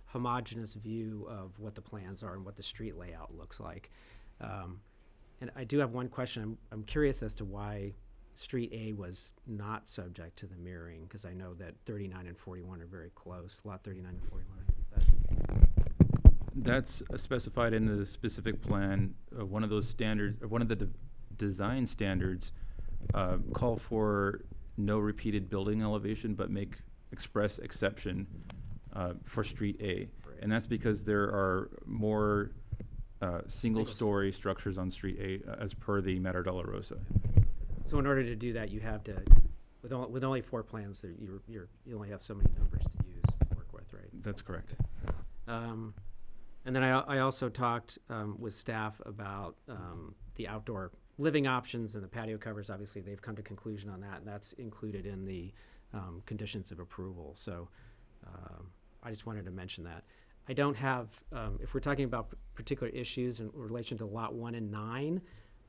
Speaker 9: homogeneous view of what the plans are and what the street layout looks like. And I do have one question. I'm curious as to why Street A was not subject to the mirroring, because I know that 39 and 41 are very close. Lot 39 and 41.
Speaker 4: That's specified in the specific plan. One of those standards, one of the design standards, call for no repeated building elevation, but make express exception for Street A.
Speaker 9: Right.
Speaker 4: And that's because there are more single-story structures on Street A as per the Madre de la Rosa.
Speaker 9: So in order to do that, you have to, with only 4 plans, you only have so many numbers to use, work with, right?
Speaker 4: That's correct.
Speaker 9: And then I also talked with staff about the outdoor living options and the patio covers. Obviously, they've come to conclusion on that, and that's included in the conditions of approval. So I just wanted to mention that. I don't have, if we're talking about particular issues in relation to Lot 1 and 9,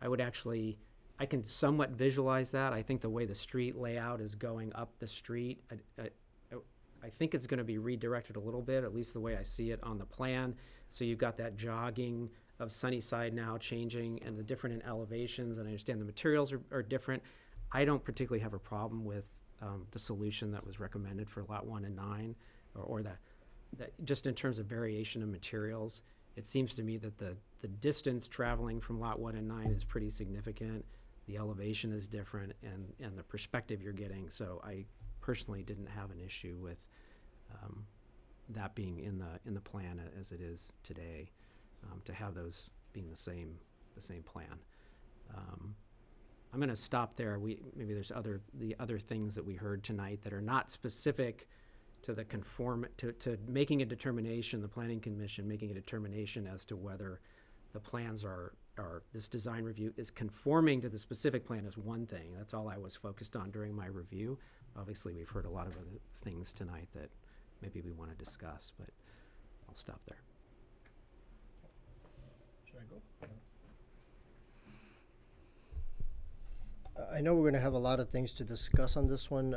Speaker 9: I can somewhat visualize that. I think the way the street layout is going up the street, I think it's going to be redirected a little bit, at least the way I see it on the plan. So you've got that jogging of Sunnyside now changing, and the different in elevations, and I understand the materials are different. I don't particularly have a problem with the solution that was recommended for Lot 1 and 9, or that just in terms of variation of materials. It seems to me that the distance traveling from Lot 1 and 9 is pretty significant. The elevation is different, and the perspective you're getting. So I personally didn't have an issue with that being in the plan as it is today, to have those being the same plan. I'm going to stop there. Maybe there's the other things that we heard tonight that are not specific to the to making a determination, the Planning Commission making a determination as to whether the plans are this design review is conforming to the specific plan is one thing. That's all I was focused on during my review. Obviously, we've heard a lot of other things tonight that maybe we want to discuss, but I'll stop there.
Speaker 6: Should I go? I know we're going to have a lot of things to discuss on this one.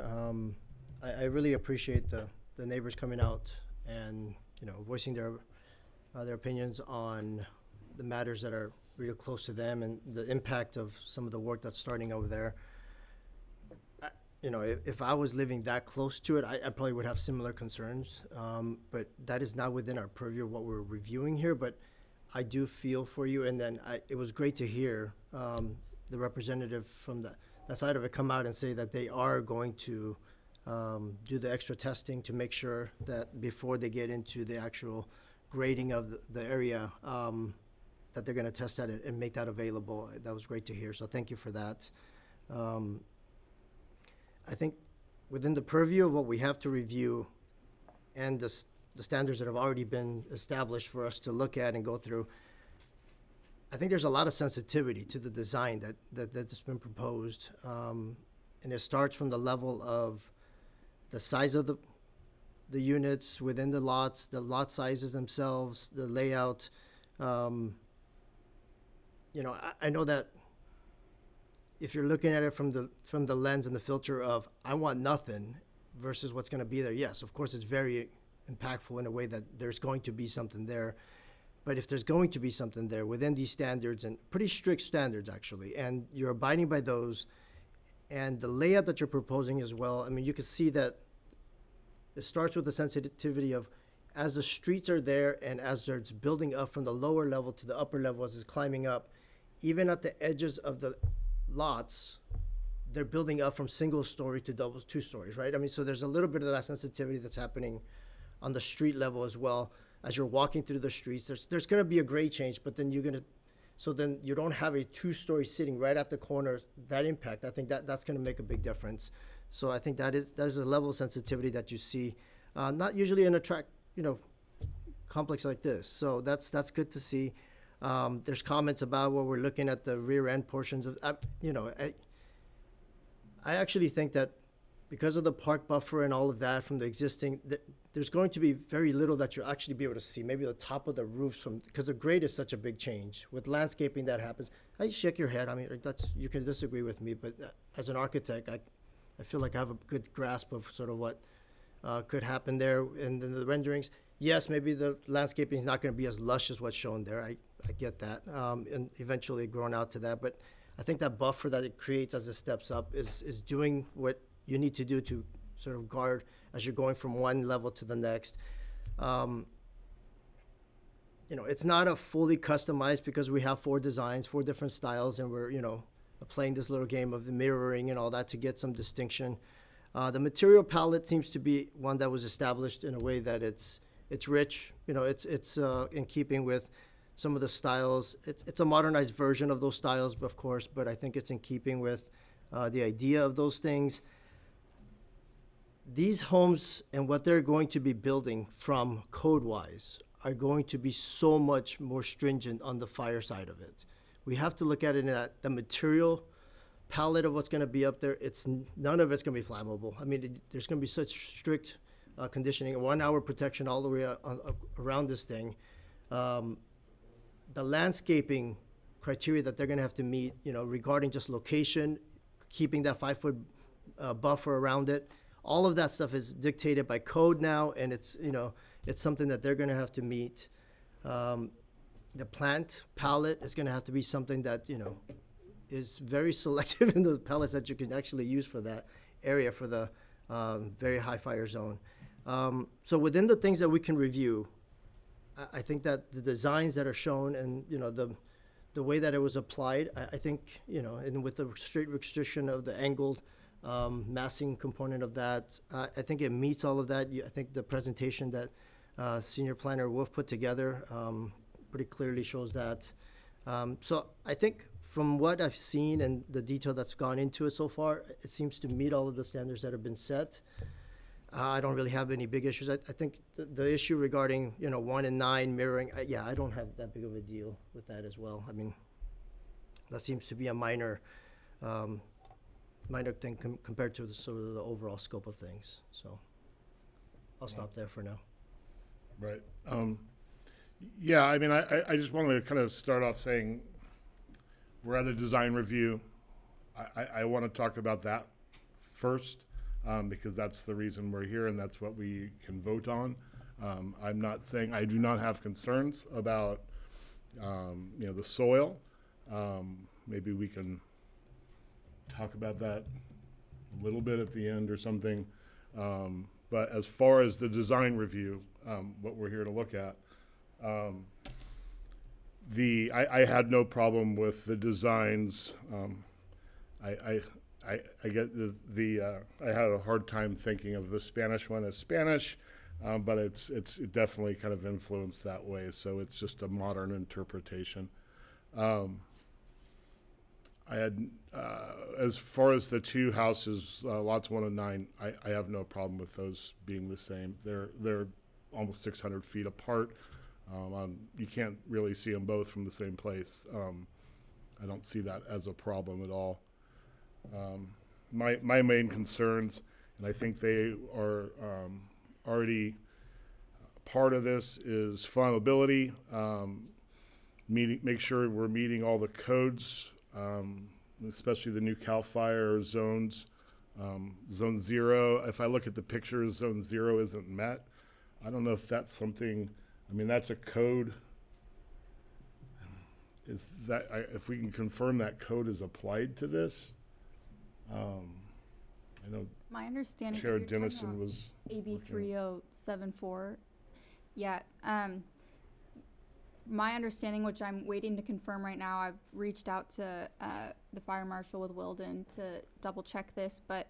Speaker 6: I really appreciate the neighbors coming out and voicing their opinions on the matters that are really close to them and the impact of some of the work that's starting over there. If I was living that close to it, I probably would have similar concerns. But that is not within our purview of what we're reviewing here. But I do feel for you, and then it was great to hear the representative from that side of it come out and say that they are going to do the extra testing to make sure that before they get into the actual grading of the area, that they're going to test that and make that available. That was great to hear, so thank you for that. I think within the purview of what we have to review and the standards that have already been established for us to look at and go through, I think there's a lot of sensitivity to the design that's been proposed. And it starts from the level of the size of the units within the lots, the lot sizes themselves, the layout. I know that if you're looking at it from the lens and the filter of I want nothing versus what's going to be there, yes, of course it's very impactful in a way that there's going to be something there. But if there's going to be something there within these standards, and pretty strict standards actually, and you're abiding by those, and the layout that you're proposing as well, I mean, you can see that it starts with the sensitivity of as the streets are there and as it's building up from the lower level to the upper level as it's climbing up, even at the edges of the lots, they're building up from single story to double 2 stories, right? I mean, so there's a little bit of that sensitivity that's happening on the street level as well. As you're walking through the streets, there's going to be a grade change, but then then you don't have a 2-story sitting right at the corner. That impact, I think that's going to make a big difference. So I think that is a level of sensitivity that you see, not usually in a complex like this. So that's good to see. There's comments about where we're looking at the rear end portions of, I actually think that because of the park buffer and all of that from the existing, there's going to be very little that you'll actually be able to see. Maybe the top of the roofs because the grade is such a big change. With landscaping that happens, I shake your head. I mean, you can disagree with me, but as an architect, I feel like I have a good grasp of sort of what could happen there. And then the renderings, yes, maybe the landscaping is not going to be as lush as what's shown there. I get that, and eventually grown out to that. But I think that buffer that it creates as it steps up is doing what you need to do to sort of guard as you're going from one level to the next. It's not a fully customized because we have 4 designs, 4 different styles, and we're, playing this little game of the mirroring and all that to get some distinction. The material palette seems to be one that was established in a way that it's rich. It's in keeping with some of the styles. It's a modernized version of those styles, of course, but I think it's in keeping with the idea of those things. These homes and what they're going to be building from code-wise are going to be so much more stringent on the fire side of it. We have to look at it in that the material palette of what's going to be up there. None of it's going to be flammable. I mean, there's going to be such strict conditioning, 1 hour protection all the way around this thing. The landscaping criteria that they're going to have to meet, regarding just location, keeping that 5-foot buffer around it. All of that stuff is dictated by code now, and it's something that they're going to have to meet. The plant palette is going to have to be something that, is very selective in the pellets that you can actually use for that area for the very high fire zone. So within the things that we can review, I think that the designs that are shown and, the way that it was applied, I think, and with the straight restriction of the angled massing component of that, I think it meets all of that. I think the presentation that Senior Planner Wolf put together pretty clearly shows that. So I think from what I've seen and the detail that's gone into it so far, it seems to meet all of the standards that have been set. I don't really have any big issues. I think the issue regarding 1 and 9 mirroring, I don't have that big of a deal with that as well. I mean, that seems to be a minor thing compared to sort of the overall scope of things. So I'll stop there for now.
Speaker 19: Right. Yeah, I mean, I just wanted to kind of start off saying we're at a design review. I want to talk about that first because that's the reason we're here and that's what we can vote on. I'm not saying I do not have concerns about the soil. Maybe we can talk about that a little bit at the end or something. But as far as the design review, what we're here to look at, I had no problem with the designs. I get I had a hard time thinking of the Spanish one as Spanish, but it definitely kind of influenced that way. So it's just a modern interpretation. I had, as far as the 2 houses, lots 1 and 9, I have no problem with those being the same. They're almost 600 feet apart. You can't really see them both from the same place. I don't see that as a problem at all. My main concerns, and I think they are already part of this, is flammability. Make sure we're meeting all the codes, especially the new CAL FIRE zones. Zone 0, if I look at the pictures, Zone 0 isn't met. I don't know if that's something, I mean, that's a code. Is that, if we can confirm that code is applied to this? I know
Speaker 20: My understanding
Speaker 19: Chair
Speaker 20: if you're talking
Speaker 19: Dennison
Speaker 20: about
Speaker 19: was
Speaker 20: AB
Speaker 19: working-
Speaker 20: 3074. Yeah. My understanding, which I'm waiting to confirm right now, I've reached out to the fire marshal with Wilden to double check this, but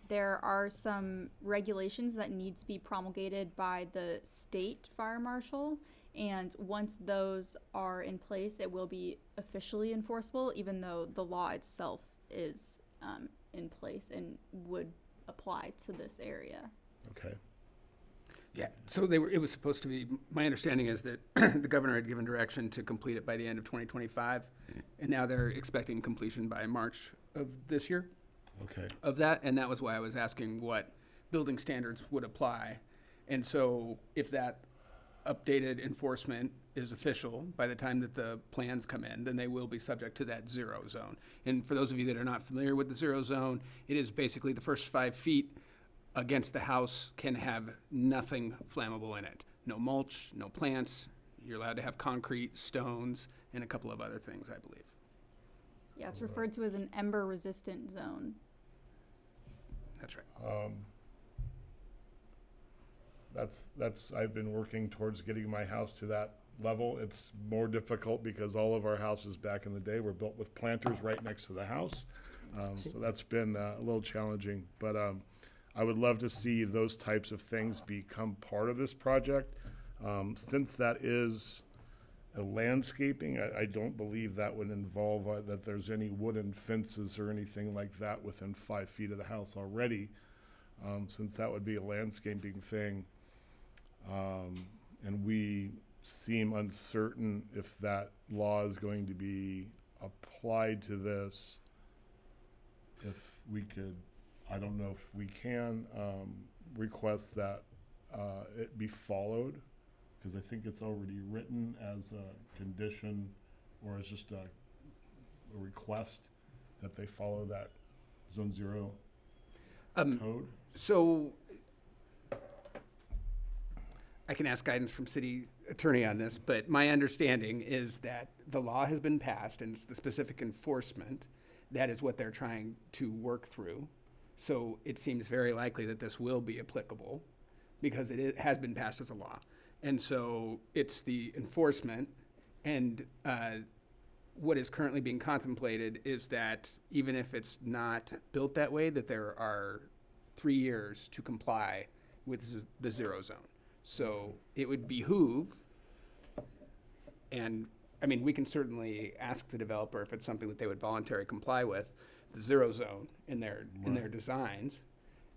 Speaker 20: there are some regulations that need to be promulgated by the state fire marshal, and once those are in place, it will be officially enforceable, even though the law itself is in place and would apply to this area.
Speaker 19: Okay.
Speaker 5: Yeah, so it was supposed to be, my understanding is that the governor had given direction to complete it by the end of 2025, and now they're expecting completion by March of this year.
Speaker 19: Okay.
Speaker 5: Of that, and that was why I was asking what building standards would apply. And so if that updated enforcement is official by the time that the plans come in, then they will be subject to that 0 zone. And for those of you that are not familiar with the 0 zone, it is basically the first 5 feet against the house can have nothing flammable in it. No mulch, no plants. You're allowed to have concrete, stones, and a couple of other things, I believe.
Speaker 20: Yeah, it's referred to as an ember-resistant zone.
Speaker 5: That's right.
Speaker 19: I've been working towards getting my house to that level. It's more difficult because all of our houses back in the day were built with planters right next to the house. So that's been a little challenging, but I would love to see those types of things become part of this project. Since that is a landscaping, I don't believe that would involve that there's any wooden fences or anything like that within 5 feet of the house already, since that would be a landscaping thing. And we seem uncertain if that law is going to be applied to this. If we could, I don't know if we can request that it be followed, because I think it's already written as a condition or as just a request that they follow that Zone 0 code.
Speaker 5: So I can ask guidance from city attorney on this, but my understanding is that the law has been passed and it's the specific enforcement that is what they're trying to work through. So it seems very likely that this will be applicable because it has been passed as a law. And so it's the enforcement, and what is currently being contemplated is that even if it's not built that way, that there are 3 years to comply with the 0 zone. So it would behoove, and I mean, we can certainly ask the developer if it's something that they would voluntarily comply with, the 0 zone in their designs.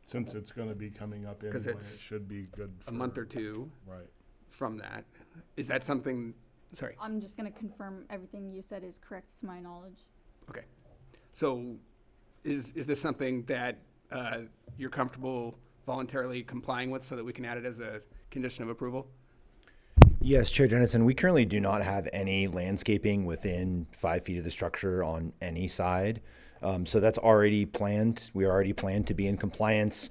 Speaker 19: Since it's going to be coming up anyway, it should be good for
Speaker 5: a month or two
Speaker 19: right
Speaker 5: from that. Is that something, sorry.
Speaker 20: I'm just going to confirm everything you said is correct to my knowledge.
Speaker 5: Okay. So is this something that you're comfortable voluntarily complying with so that we can add it as a condition of approval?
Speaker 10: Yes, Chair Dennison, we currently do not have any landscaping within 5 feet of the structure on any side. So that's already planned. We already planned to be in compliance.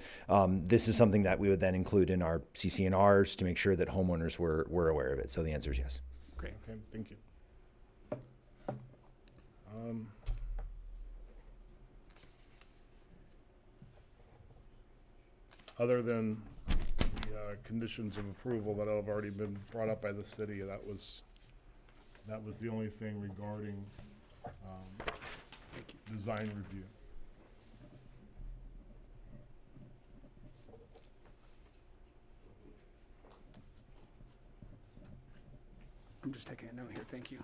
Speaker 10: This is something that we would then include in our CC&Rs to make sure that homeowners were aware of it. So the answer is yes.
Speaker 5: Great.
Speaker 19: Okay, thank you. Other than the conditions of approval that have already been brought up by the city, that was the only thing regarding design review.
Speaker 5: I'm just taking a note here, thank you.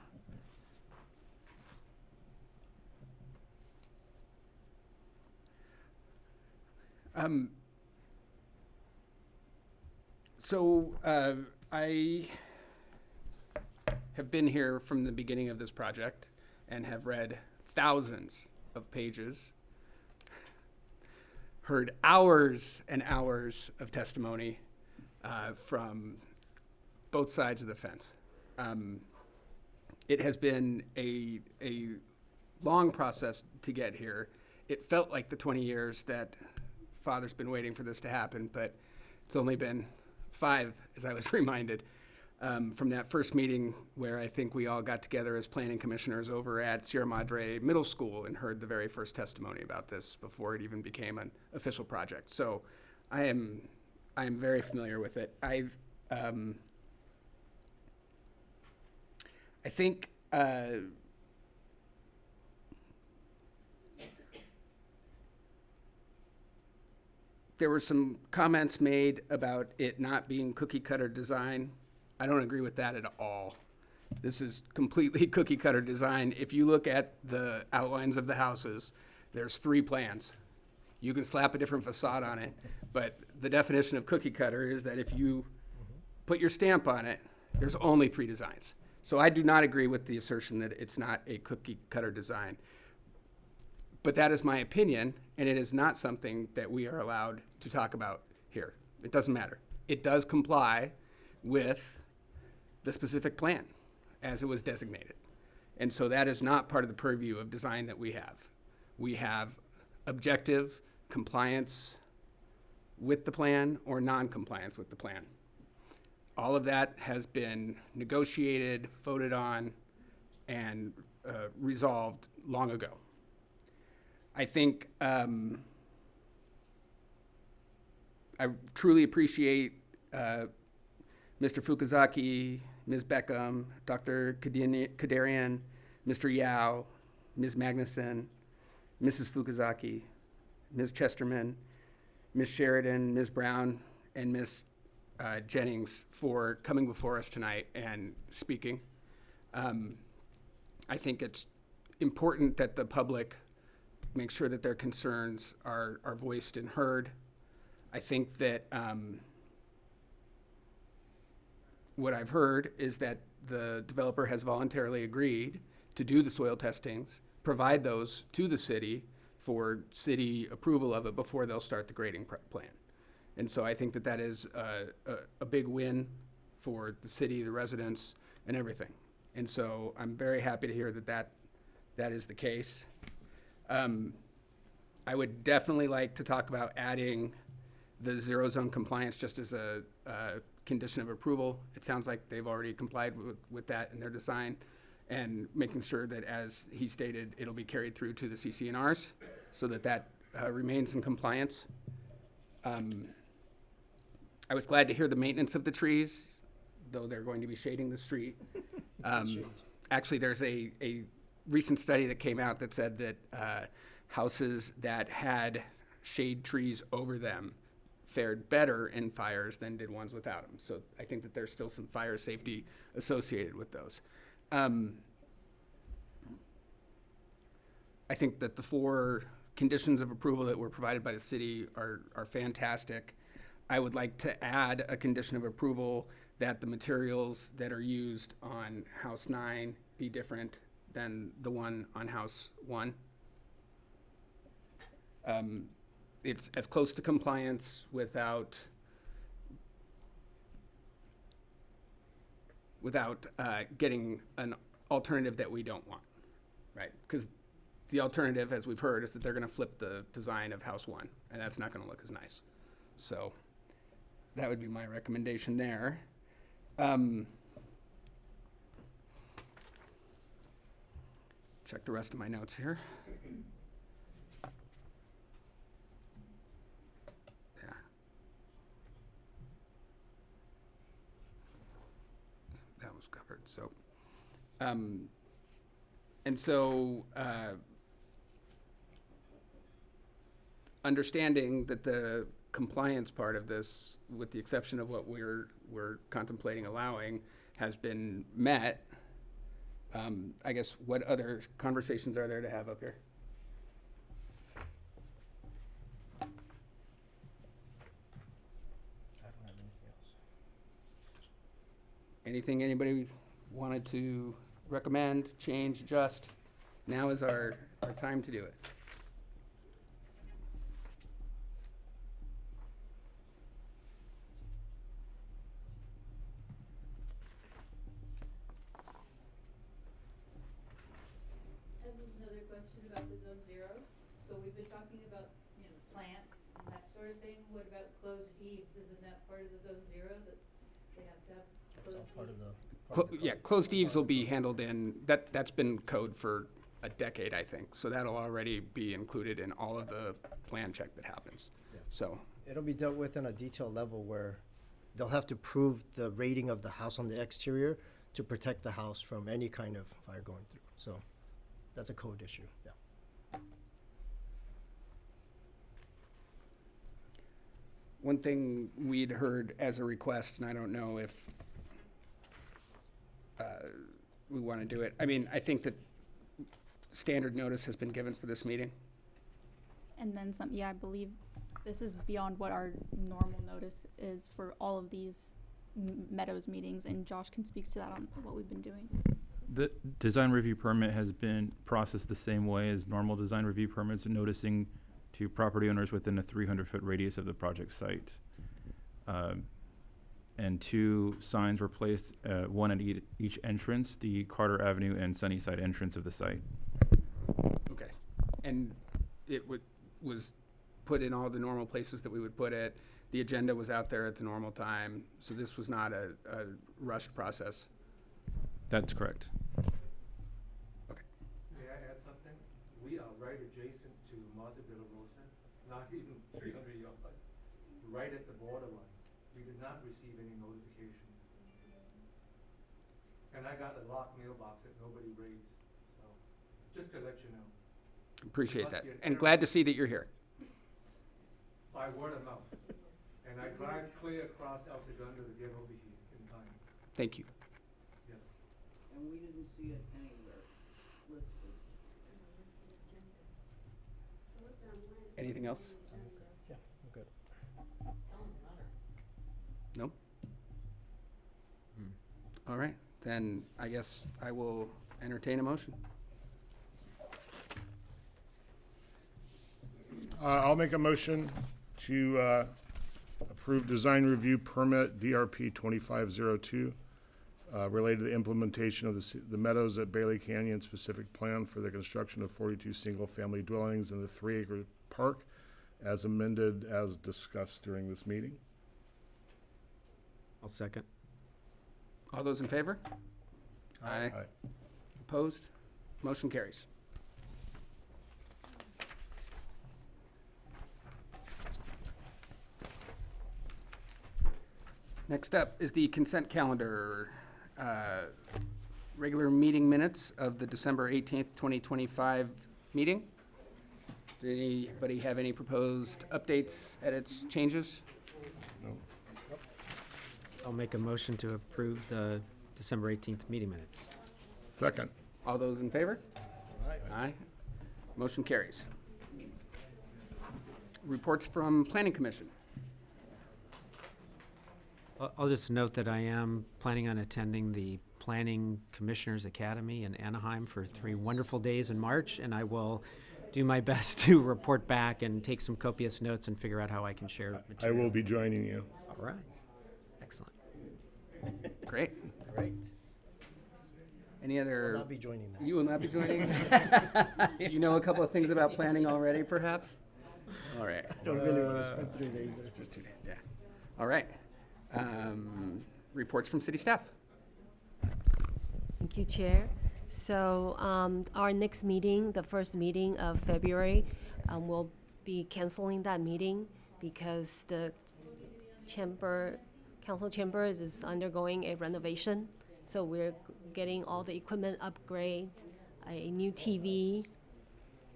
Speaker 5: So I have been here from the beginning of this project and have read thousands of pages, heard hours and hours of testimony from both sides of the fence. It has been a long process to get here. It felt like the 20 years that Father's been waiting for this to happen, but it's only been 5, as I was reminded, from that first meeting where I think we all got together as planning commissioners over at Sierra Madre Middle School and heard the very first testimony about this before it even became an official project. So I am very familiar with it. I think there were some comments made about it not being cookie cutter design. I don't agree with that at all. This is completely cookie cutter design. If you look at the outlines of the houses, there's 3 plans. You can slap a different facade on it, but the definition of cookie cutter is that if you put your stamp on it, there's only 3 designs. So I do not agree with the assertion that it's not a cookie cutter design. But that is my opinion, and it is not something that we are allowed to talk about here. It doesn't matter. It does comply with the specific plan as it was designated. And so that is not part of the purview of design that we have. We have objective compliance with the plan or non-compliance with the plan. All of that has been negotiated, voted on, and resolved long ago. I think I truly appreciate Mr. Fukuzaki, Ms. Beckham, Dr. Kadarian, Mr. Yao, Ms. Magnuson, Mrs. Fukuzaki, Ms. Chesterman, Ms. Sheridan, Ms. Brown, and Ms. Jennings for coming before us tonight and speaking. I think it's important that the public make sure that their concerns are voiced and heard. I think that what I've heard is that the developer has voluntarily agreed to do the soil testings, provide those to the city for city approval of it before they'll start the grading plan. And so I think that that is a big win for the city, the residents, and everything. And so I'm very happy to hear that that is the case. I would definitely like to talk about adding the zero zone compliance just as a condition of approval. It sounds like they've already complied with that in their design, and making sure that, as he stated, it'll be carried through to the CC&Rs so that remains in compliance. I was glad to hear the maintenance of the trees, though they're going to be shading the street. Actually, there's a recent study that came out that said that houses that had shade trees over them fared better in fires than did ones without them. So I think that there's still some fire safety associated with those. I think that the 4 conditions of approval that were provided by the city are fantastic. I would like to add a condition of approval that the materials that are used on House 9 be different than the one on House 1. It's as close to compliance without getting an alternative that we don't want, right? Because the alternative, as we've heard, is that they're going to flip the design of House 1, and that's not going to look as nice. So that would be my recommendation there. Check the rest of my notes here. Yeah. That was covered. So, and so understanding that the compliance part of this, with the exception of what we're contemplating allowing, has been met. I guess what other conversations are there to have up here?
Speaker 6: I don't have anything else.
Speaker 5: Anything anybody wanted to recommend, change, adjust, now is our time to do it.
Speaker 18: I have another question about the zone zero. So we've been talking about, plants and that sort of thing. What about closed eaves? Isn't that part of the zone zero that they have to have closed eaves?
Speaker 5: Yeah, closed eaves will be handled in, that's been code for a decade, I think. So that'll already be included in all of the plan check that happens. So,
Speaker 6: It'll be dealt with on a detailed level where they'll have to prove the rating of the house on the exterior to protect the house from any kind of fire going through. So that's a code issue, yeah.
Speaker 5: one thing we'd heard as a request, and I don't know if we want to do it. I mean, I think that standard notice has been given for this meeting.
Speaker 20: And then some, yeah, I believe this is beyond what our normal notice is for all of these Meadows meetings, and Josh can speak to that on what we've been doing.
Speaker 4: The design review permit has been processed the same way as normal design review permits, noticing to property owners within a 300-foot radius of the project site. And 2 signs were placed, one at each entrance, the Carter Avenue and Sunnyside entrance of the site.
Speaker 5: Okay. And it was put in all the normal places that we would put it. The agenda was out there at the normal time, so this was not a rushed process.
Speaker 4: That's correct.
Speaker 5: Okay.
Speaker 3: May I add something? We are right adjacent to Madre, not even 300 yards, right at the borderline. We did not receive any notification. And I got a locked mailbox that nobody reads, so just to let you know.
Speaker 5: Appreciate that.
Speaker 3: Must be a
Speaker 5: And
Speaker 3: terror.
Speaker 5: glad to see that you're here.
Speaker 3: By word of mouth. And I drive clear across El Segundo to get over here in time.
Speaker 5: Thank you.
Speaker 3: Yes.
Speaker 16: And we didn't see it anywhere listed.
Speaker 5: Anything else?
Speaker 6: Yeah, I'm good.
Speaker 5: No? All right, then I guess I will entertain a motion.
Speaker 19: I'll make a motion to approve design review permit DRP 2502 related to the implementation of the Meadows at Bailey Canyon specific plan for the construction of 42 single-family dwellings in the 3-acre park as amended as discussed during this meeting.
Speaker 9: I'll second.
Speaker 5: All those in favor? Aye. Opposed? Motion carries. Next up is the consent calendar. Regular meeting minutes of the December 18th, 2025 meeting. Did anybody have any proposed updates, edits, changes?
Speaker 19: No.
Speaker 9: I'll make a motion to approve the December 18th meeting minutes.
Speaker 19: Second.
Speaker 5: All those in favor?
Speaker 6: Aye.
Speaker 5: Aye. Motion carries. Reports from Planning Commission.
Speaker 9: I'll just note that I am planning on attending the Planning Commissioners Academy in Anaheim for 3 wonderful days in March, and I will do my best to report back and take some copious notes and figure out how I can share
Speaker 19: I
Speaker 9: material.
Speaker 19: will be joining you.
Speaker 9: All right. Excellent.
Speaker 5: Great.
Speaker 6: Great.
Speaker 5: Any other?
Speaker 6: I'll not be joining that.
Speaker 5: You will not be joining? You know a couple of things about planning already, perhaps? All right.
Speaker 6: Don't really want to spend 3 days there.
Speaker 5: Just 2 days, yeah. All right. Reports from city staff.
Speaker 2: Thank you, Chair. So our next meeting, the first meeting of February, we'll be canceling that meeting because the council chambers is undergoing a renovation. So we're getting all the equipment upgrades, a new TV,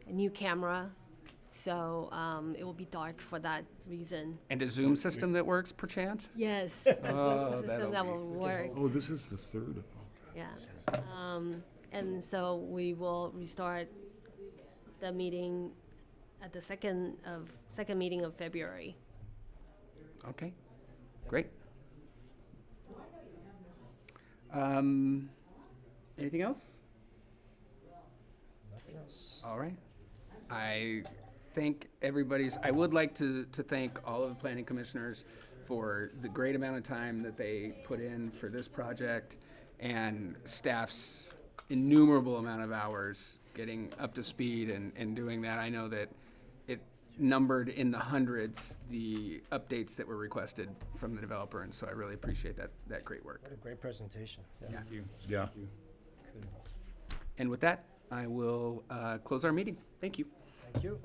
Speaker 2: a new camera. So it will be dark for that reason.
Speaker 5: And a Zoom system that works, perchance?
Speaker 2: Yes,
Speaker 5: Oh,
Speaker 2: a system
Speaker 5: that'll
Speaker 2: that
Speaker 5: be-
Speaker 2: will work.
Speaker 19: Oh, this is the third.
Speaker 2: Yeah. And so we will restart the meeting at the second meeting of February.
Speaker 5: Okay, great. Anything else?
Speaker 6: Nothing else.
Speaker 5: All right. I would like to thank all of the planning commissioners for the great amount of time that they put in for this project and staff's innumerable amount of hours getting up to speed and doing that. I know that it numbered in the hundreds the updates that were requested from the developer, and so I really appreciate that great work.
Speaker 6: What a great presentation.
Speaker 5: Yeah.
Speaker 19: Thank you. Yeah.
Speaker 5: And with that, I will close our meeting. Thank you.
Speaker 6: Thank you.